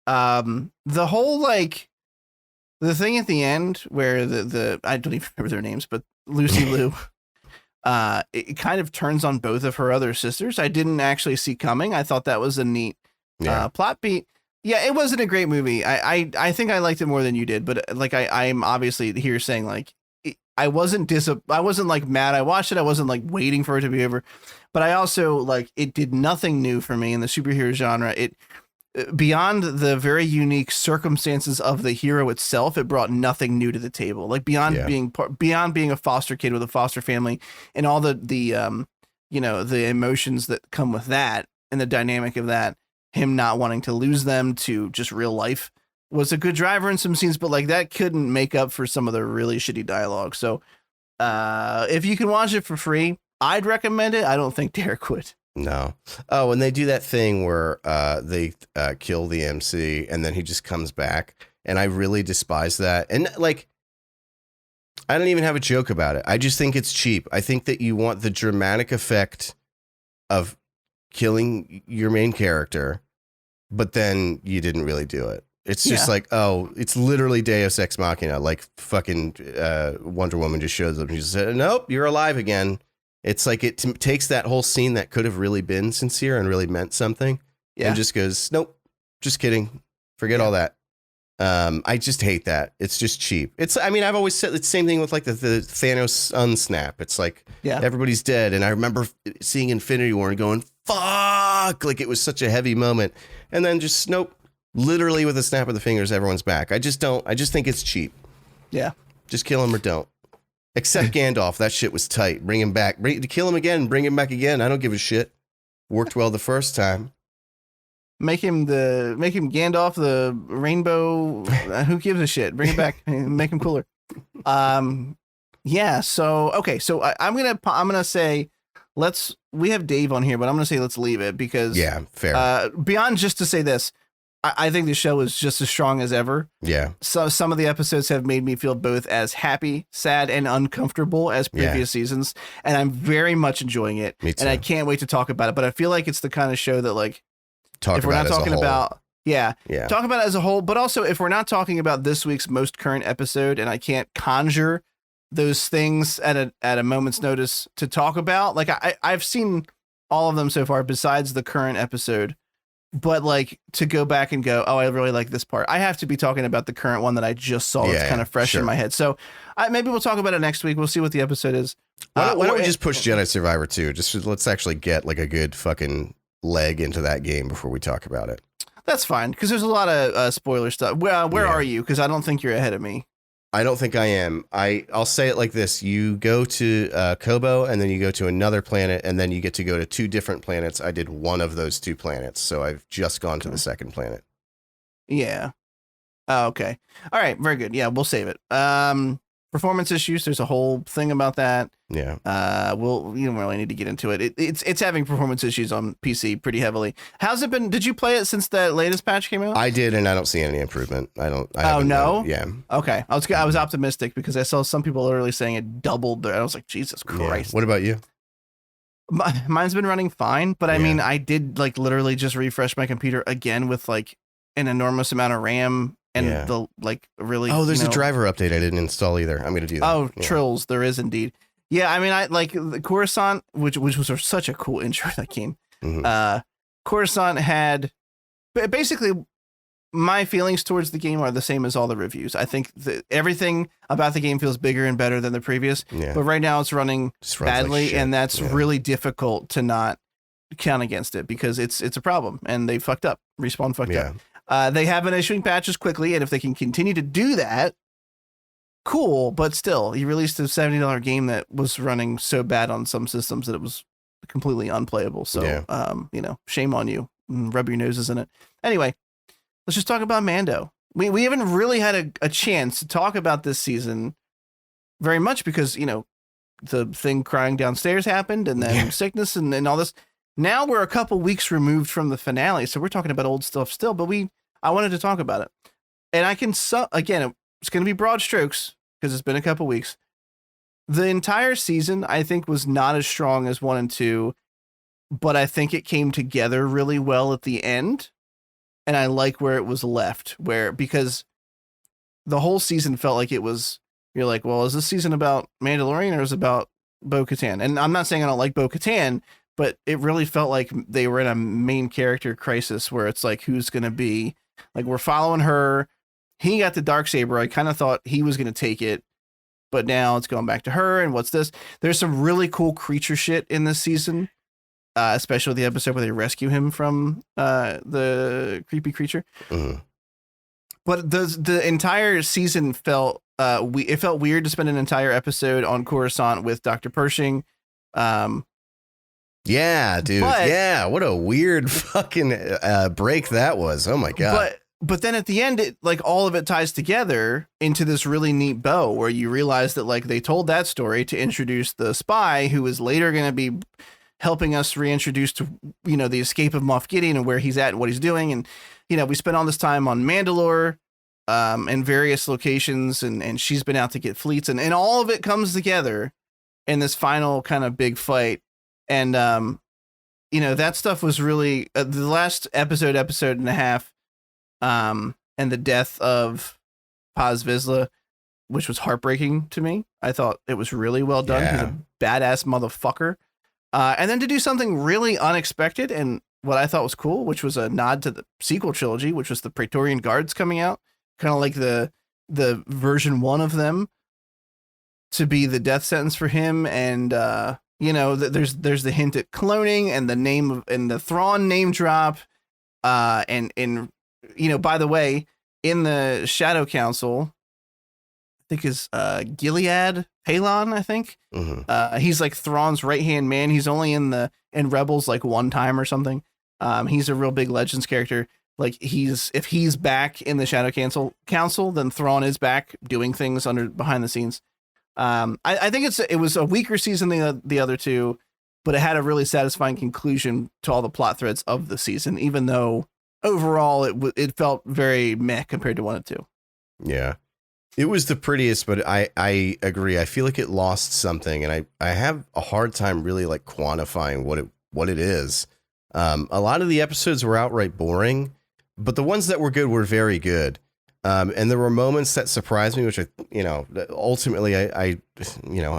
The whole like the thing at the end where the I don't even remember their names, but Lucy Liu, it kind of turns on both of her other sisters. I didn't actually see coming. I thought that was a neat plot beat. Yeah, it wasn't a great movie. I think I liked it more than you did, but like I'm obviously here saying like I wasn't like mad I watched it. I wasn't like waiting for it to be over, but I also like it did nothing new for me in the superhero genre. It beyond the very unique circumstances of the hero itself, it brought nothing new to the table. Like beyond being a foster kid with a foster family and all the emotions that come with that and the dynamic of that, him not wanting to lose them to just real life was a good driver in some scenes, but like that couldn't make up for some of the really shitty dialogue. So if you can watch it for free, I'd recommend it. I don't think Derek would. No. Oh, and they do that thing where they kill the MC and then he just comes back. And I really despise that. And like, I don't even have a joke about it. I just think it's cheap. I think that you want the dramatic effect of killing your main character, but then you didn't really do it. It's just like, oh, it's literally Deus Ex Machina. Like fucking Wonder Woman just shows up and she said, nope, you're alive again. It's like it takes that whole scene that could have really been sincere and really meant something and just goes, nope, just kidding. Forget all that. I just hate that. It's just cheap. I've always said it's the same thing with like the Thanos unsnap. It's like everybody's dead. And I remember seeing Infinity War and going, fuck, like it was such a heavy moment. And then just nope, literally with a snap of the fingers, everyone's back. I just think it's cheap. Yeah. Just kill him or don't. Except Gandalf. That shit was tight. Bring him back. Kill him again. Bring him back again. I don't give a shit. Worked well the first time. Make him Gandalf, the rainbow. Who gives a shit? Bring him back. Make him cooler. Yeah. So okay. So I'm gonna say we have Dave on here, but I'm gonna say let's leave it because fair. Beyond just to say this, I think the show is just as strong as ever. Yeah. So some of the episodes have made me feel both as happy, sad, and uncomfortable as previous seasons, and I'm very much enjoying it. Me too. And I can't wait to talk about it. But I feel like it's the kind of show that like. Talk about it as a whole, but also if we're not talking about this week's most current episode and I can't conjure those things at a moment's notice to talk about, like I've seen all of them so far besides the current episode, but like to go back and go, oh, I really like this part. I have to be talking about the current one that I just saw that's kind of fresh in my head. So maybe we'll talk about it next week. We'll see what the episode is. Why don't we just push Jedi Survivor 2? Let's actually get like a good fucking leg into that game before we talk about it. That's fine because there's a lot of spoiler stuff. Where are you? Because I don't think you're ahead of me. I don't think I am. I'll say it like this: you go to Kobo, and then you go to another planet, and then you get to go to 2 different planets. I did one of those 2 planets, so I've just gone to the second planet. Yeah. Oh, okay. All right. Very good. Yeah, we'll save it. Performance issues. There's a whole thing about that. Yeah. You don't really need to get into it. It's having performance issues on PC pretty heavily. How's it been? Did you play it since the latest patch came out? I did, and I don't see any improvement. Oh no. Yeah. Okay. I was optimistic because I saw some people literally saying it doubled. I was like, Jesus Christ. Yeah. What about you? Mine's been running fine, but I mean, I did like literally just refresh my computer again with like an enormous amount of RAM. And the like really. Oh, there's a driver update I didn't install either. I'm going to do that. Oh, Trills. There is indeed. Yeah. I mean, I like the Coruscant, which was such a cool intro that game. Mm-hmm. Coruscant had basically my feelings towards the game are the same as all the reviews. I think everything about the game feels bigger and better than the previous, but right now it's running badly. Like and that's really difficult to not count against it because it's a problem and they fucked up. Respawn fucked up. They have been issuing patches quickly, and if they can continue to do that, cool. But still, you released a $70 game that was running so bad on some systems that it was completely unplayable. So, shame on you. Rub your noses in it. Anyway, let's just talk about Mando. We haven't really had a chance to talk about this season very much because, the thing crying downstairs happened, and then sickness and all this. Now we're a couple weeks removed from the finale, so we're talking about old stuff still, but I wanted to talk about it. And I can, again, it's going to be broad strokes because it's been a couple weeks. The entire season, I think, was not as strong as 1 and 2, but I think it came together really well at the end. And I like where it was left, because the whole season felt like you're like, well, is this season about Mandalorian or is it about Bo-Katan? And I'm not saying I don't like Bo-Katan, but it really felt like they were in a main character crisis where it's like, who's going to be like, we're following her. He got the Darksaber. I kind of thought he was going to take it, but now it's going back to her. And what's this? There's some really cool creature shit in this season, especially the episode where they rescue him from the creepy creature. Mm-hmm. But the entire season felt it felt weird to spend an entire episode on Coruscant with Dr. Pershing. Yeah, dude. What a weird fucking break that was. Oh my God. But then at the end, all of it ties together into this really neat bow where you realize that like they told that story to introduce the spy who is later going to be helping us reintroduce to, the escape of Moff Gideon and where he's at and what he's doing. And, we spent all this time on Mandalore in various locations and she's been out to get fleets and all of it comes together in this final kind of big fight. And, that stuff was really the last episode and a half, and the death of Paz Vizsla, which was heartbreaking to me. I thought it was really well done. He's a badass motherfucker. And then to do something really unexpected and what I thought was cool, which was a nod to the sequel trilogy, which was the Praetorian Guards coming out kind of like the version 1 of them to be the death sentence for him. And, there's the hint at cloning and the name of, and the Thrawn name drop. And by the way, in the Shadow Council, I think is Gilead Halon, I think. Mm-hmm. He's like Thrawn's right-hand man. He's only in Rebels like 1 time or something. He's a real big Legends character. Like if he's back in the Shadow Council, then Thrawn is back doing things behind the scenes. I think it was a weaker season than the other 2, but it had a really satisfying conclusion to all the plot threads of the season, even though overall it felt very meh compared to 1 and 2. Yeah, it was the prettiest, but I agree. I feel like it lost something, and I have a hard time really like quantifying what it is. A lot of the episodes were outright boring, but the ones that were good were very good. And there were moments that surprised me, which ultimately I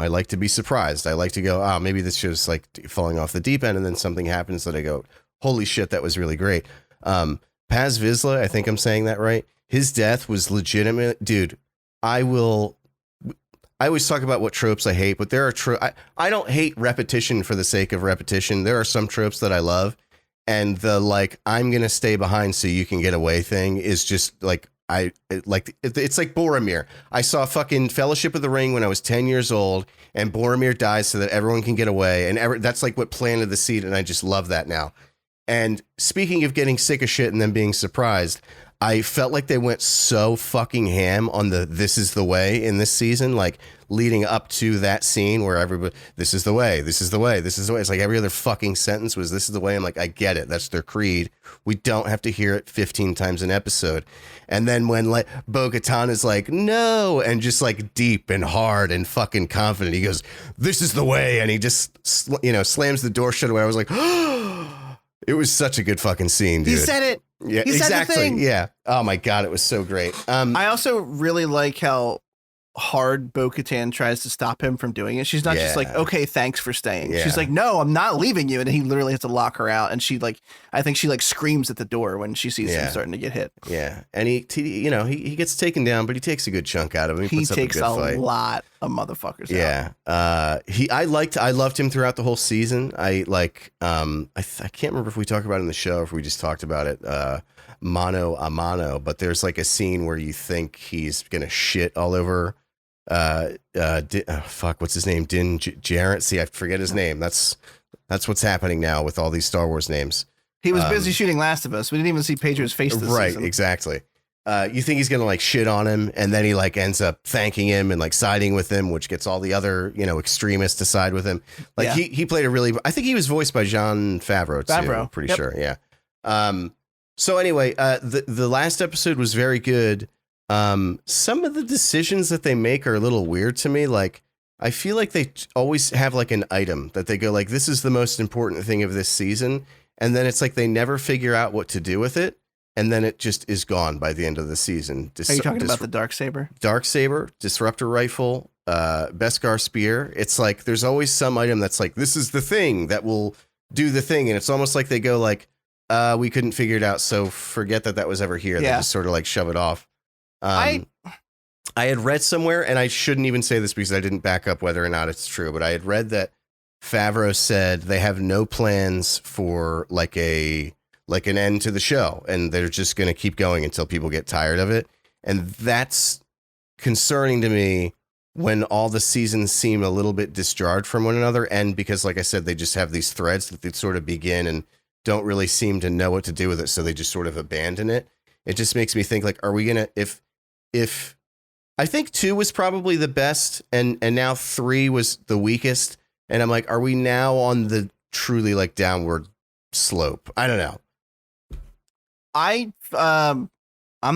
like to be surprised. I like to go, oh, maybe this show's like falling off the deep end, and then something happens that I go, holy shit, that was really great. Paz Vizsla, I think I'm saying that right. His death was legitimate, dude. I always talk about what tropes I hate, but there are I don't hate repetition for the sake of repetition. There are some tropes that I love, and the like I'm gonna stay behind so you can get away thing is just like it's like Boromir. I saw fucking Fellowship of the Ring when I was 10 years old, and Boromir dies so that everyone can get away, and that's like what planted the seed, and I just love that now. And speaking of getting sick of shit and then being surprised, I felt like they went so fucking ham on this is the way in this season, like leading up to that scene where everybody, this is the way, this is the way, this is the way. It's like every other fucking sentence was, this is the way. I'm like, I get it. That's their creed. We don't have to hear it 15 times an episode. And then when like Bo-Katan is like, no, and just like deep and hard and fucking confident, he goes, this is the way. And he just, slams the door shut away. I was like, oh, it was such a good fucking scene, dude. He said it. Yeah, he exactly. Said the thing. Yeah. Oh my God. It was so great. I also really like how hard Bo-Katan tries to stop him from doing it. She's not just like, okay, thanks for staying. Yeah. She's like, no, I'm not leaving you. And he literally has to lock her out. And I think she screams at the door when she sees him starting to get hit. Yeah. And he gets taken down, but he takes a good chunk out of him. He takes a lot of motherfuckers out. I loved him throughout the whole season. I can't remember if we talked about it in the show or if we just talked about it mano a mano, but there's like a scene where you think he's going to shit all over what's his name? Djarring. See, I forget his name. That's what's happening now with all these Star Wars names. He was busy shooting Last of Us. We didn't even see Pedro's face this season. Exactly. You think he's gonna like shit on him, and then he like ends up thanking him and like siding with him, which gets all the other extremists to side with him. Like he played I think he was voiced by Jon Favreau too. I'm pretty sure. Yeah. So anyway, the last episode was very good. Some of the decisions that they make are a little weird to me. Like, I feel like they always have like an item that they go like, this is the most important thing of this season. And then it's like, they never figure out what to do with it. And then it just is gone by the end of the season. Are you talking about the Darksaber? Darksaber, Disruptor Rifle, Beskar Spear. It's like, there's always some item that's like, this is the thing that will do the thing. And it's almost like they go like, we couldn't figure it out. So forget that was ever here. Yeah. They just sort of like shove it off. I had read somewhere, and I shouldn't even say this because I didn't back up whether or not it's true, but I had read that Favreau said they have no plans for like an end to the show, and they're just going to keep going until people get tired of it. And that's concerning to me when all the seasons seem a little bit disjarred from one another. And because, like I said, they just have these threads that they sort of begin and don't really seem to know what to do with it. So they just sort of abandon it. It just makes me think like, are we going to, if I think 2 was probably the best and now 3 was the weakest. And I'm like, are we now on the truly like downward slope? I don't know. I'm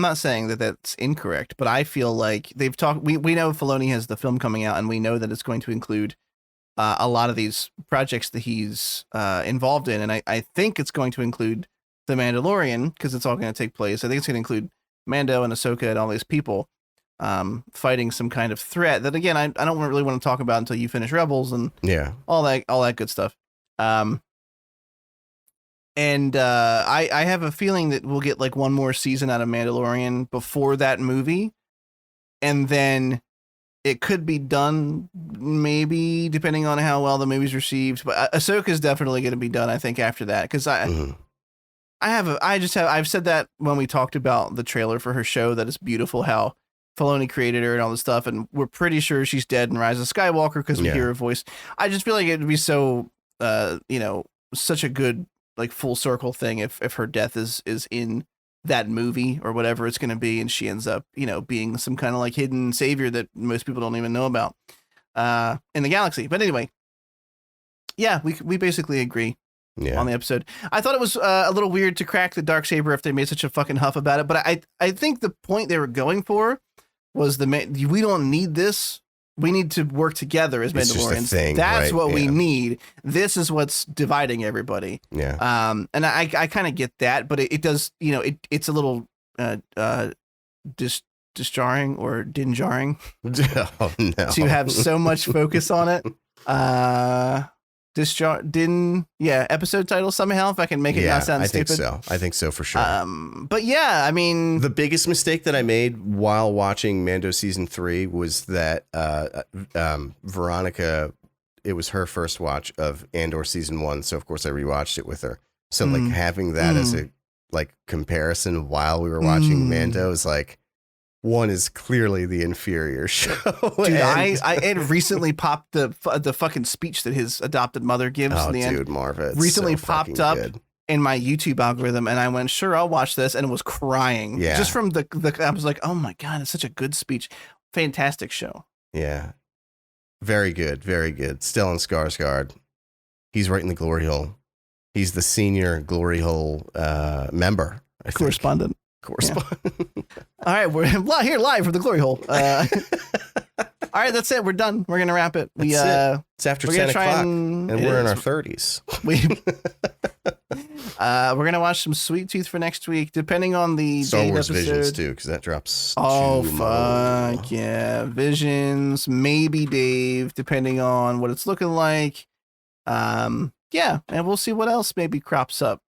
not saying that that's incorrect, but I feel like they've talked, we know Filoni has the film coming out, and we know that it's going to include a lot of these projects that he's involved in. And I think it's going to include The Mandalorian, because it's all going to take place. I think it's going to include Mando and Ahsoka and all these people fighting some kind of threat that, again, I don't really want to talk about until you finish Rebels and all that good stuff. And I have a feeling that we'll get like one more season out of Mandalorian before that movie. And then it could be done, maybe, depending on how well the movie's received. But Ahsoka is definitely going to be done, I think, after that. Because I've said that when we talked about the trailer for her show, that it's beautiful how Filoni created her and all this stuff. And we're pretty sure she's dead in Rise of Skywalker because we hear her voice. I just feel like it would be so, such a good, like, full circle thing if her death is in that movie or whatever it's going to be, and she ends up, being some kind of like hidden savior that most people don't even know about in the galaxy. But anyway, yeah, we basically agree on the episode. I thought it was a little weird to crack the Darksaber if they made such a fucking huff about it, but I think the point they were going for was we don't need this. We need to work together as Mandalorians. That's what we need. This is what's dividing everybody. Yeah. And I kind of get that, but it does, it's a little disjarring or dinjarring Oh, no. to have so much focus on it. Episode title somehow, if I can make it not sound stupid. I think so for sure. But yeah, I mean, the biggest mistake that I made while watching Mando season 3 was that Veronica, it was her first watch of Andor season 1, so of course I rewatched it with her. So like having that as a like comparison while we were watching Mando is like, one is clearly the inferior show. Dude, I had recently popped the fucking speech that his adopted mother gives in the end. Marva, recently popped up in my YouTube algorithm, and I went, sure, I'll watch this, and was crying. Yeah. Just from the I was like, oh my God, it's such a good speech. Fantastic show. Yeah. Very good. Very good. Stellan Skarsgård. He's right in the glory hole. He's the senior glory hole member. Correspondent. Yeah. All right, we're here live from the glory hole. All right, that's it. We're done. We're gonna wrap it. It's after 10 o'clock, and we're in our 30s. We're gonna watch some Sweet Tooth for next week, depending on the Star Wars episode. Visions too, because that drops. Oh fuck yeah, Visions. Maybe Dave, depending on what it's looking like. Yeah, and we'll see what else maybe crops up,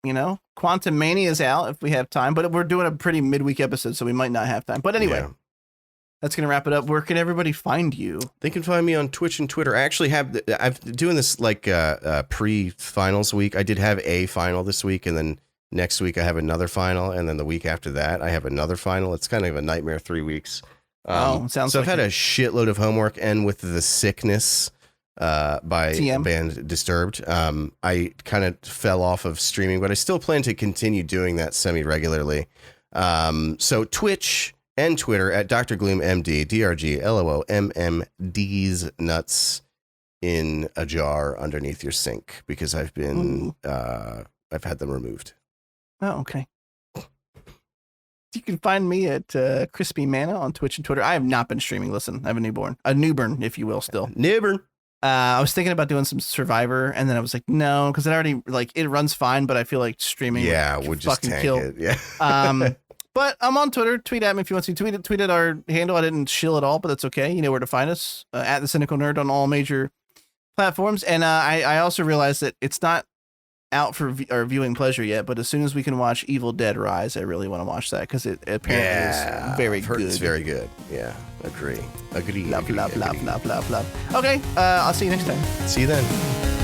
Quantum Mania is out if we have time, but we're doing a pretty midweek episode, so we might not have time. But anyway, that's going to wrap it up. Where can everybody find you? They can find me on Twitch and Twitter. I actually I'm doing this like pre-finals week. I did have a final this week, and then next week I have another final, and then the week after that I have another final. It's kind of a nightmare 3 weeks. Sounds so like I've had a shitload of homework, and with the sickness by TM. band Disturbed, I kind of fell off of streaming, but I still plan to continue doing that semi-regularly. So Twitch and Twitter at Dr. Gloom MD, DRGLOOMMD's nuts in a jar underneath your sink, because I've been I've had them removed. Oh, okay. You can find me at Crispy Mana on Twitch and Twitter. I have not been streaming. Listen, I have a newborn, if you will, still. Newborn. I was thinking about doing some Survivor, and then I was like, no, because it already it runs fine, but I feel like streaming would just fucking tank kill. it. Yeah. But I'm on Twitter. Tweet at me if you want to. Tweet at our handle. I didn't shill at all, but that's okay. You know where to find us. At The Cynical Nerd on all major platforms. And I also realized that it's not out for our viewing pleasure yet, but as soon as we can watch Evil Dead Rise, I really want to watch that, because it apparently is very good. It's very good. Yeah, agree. Love. Okay, I'll see you next time. See you then.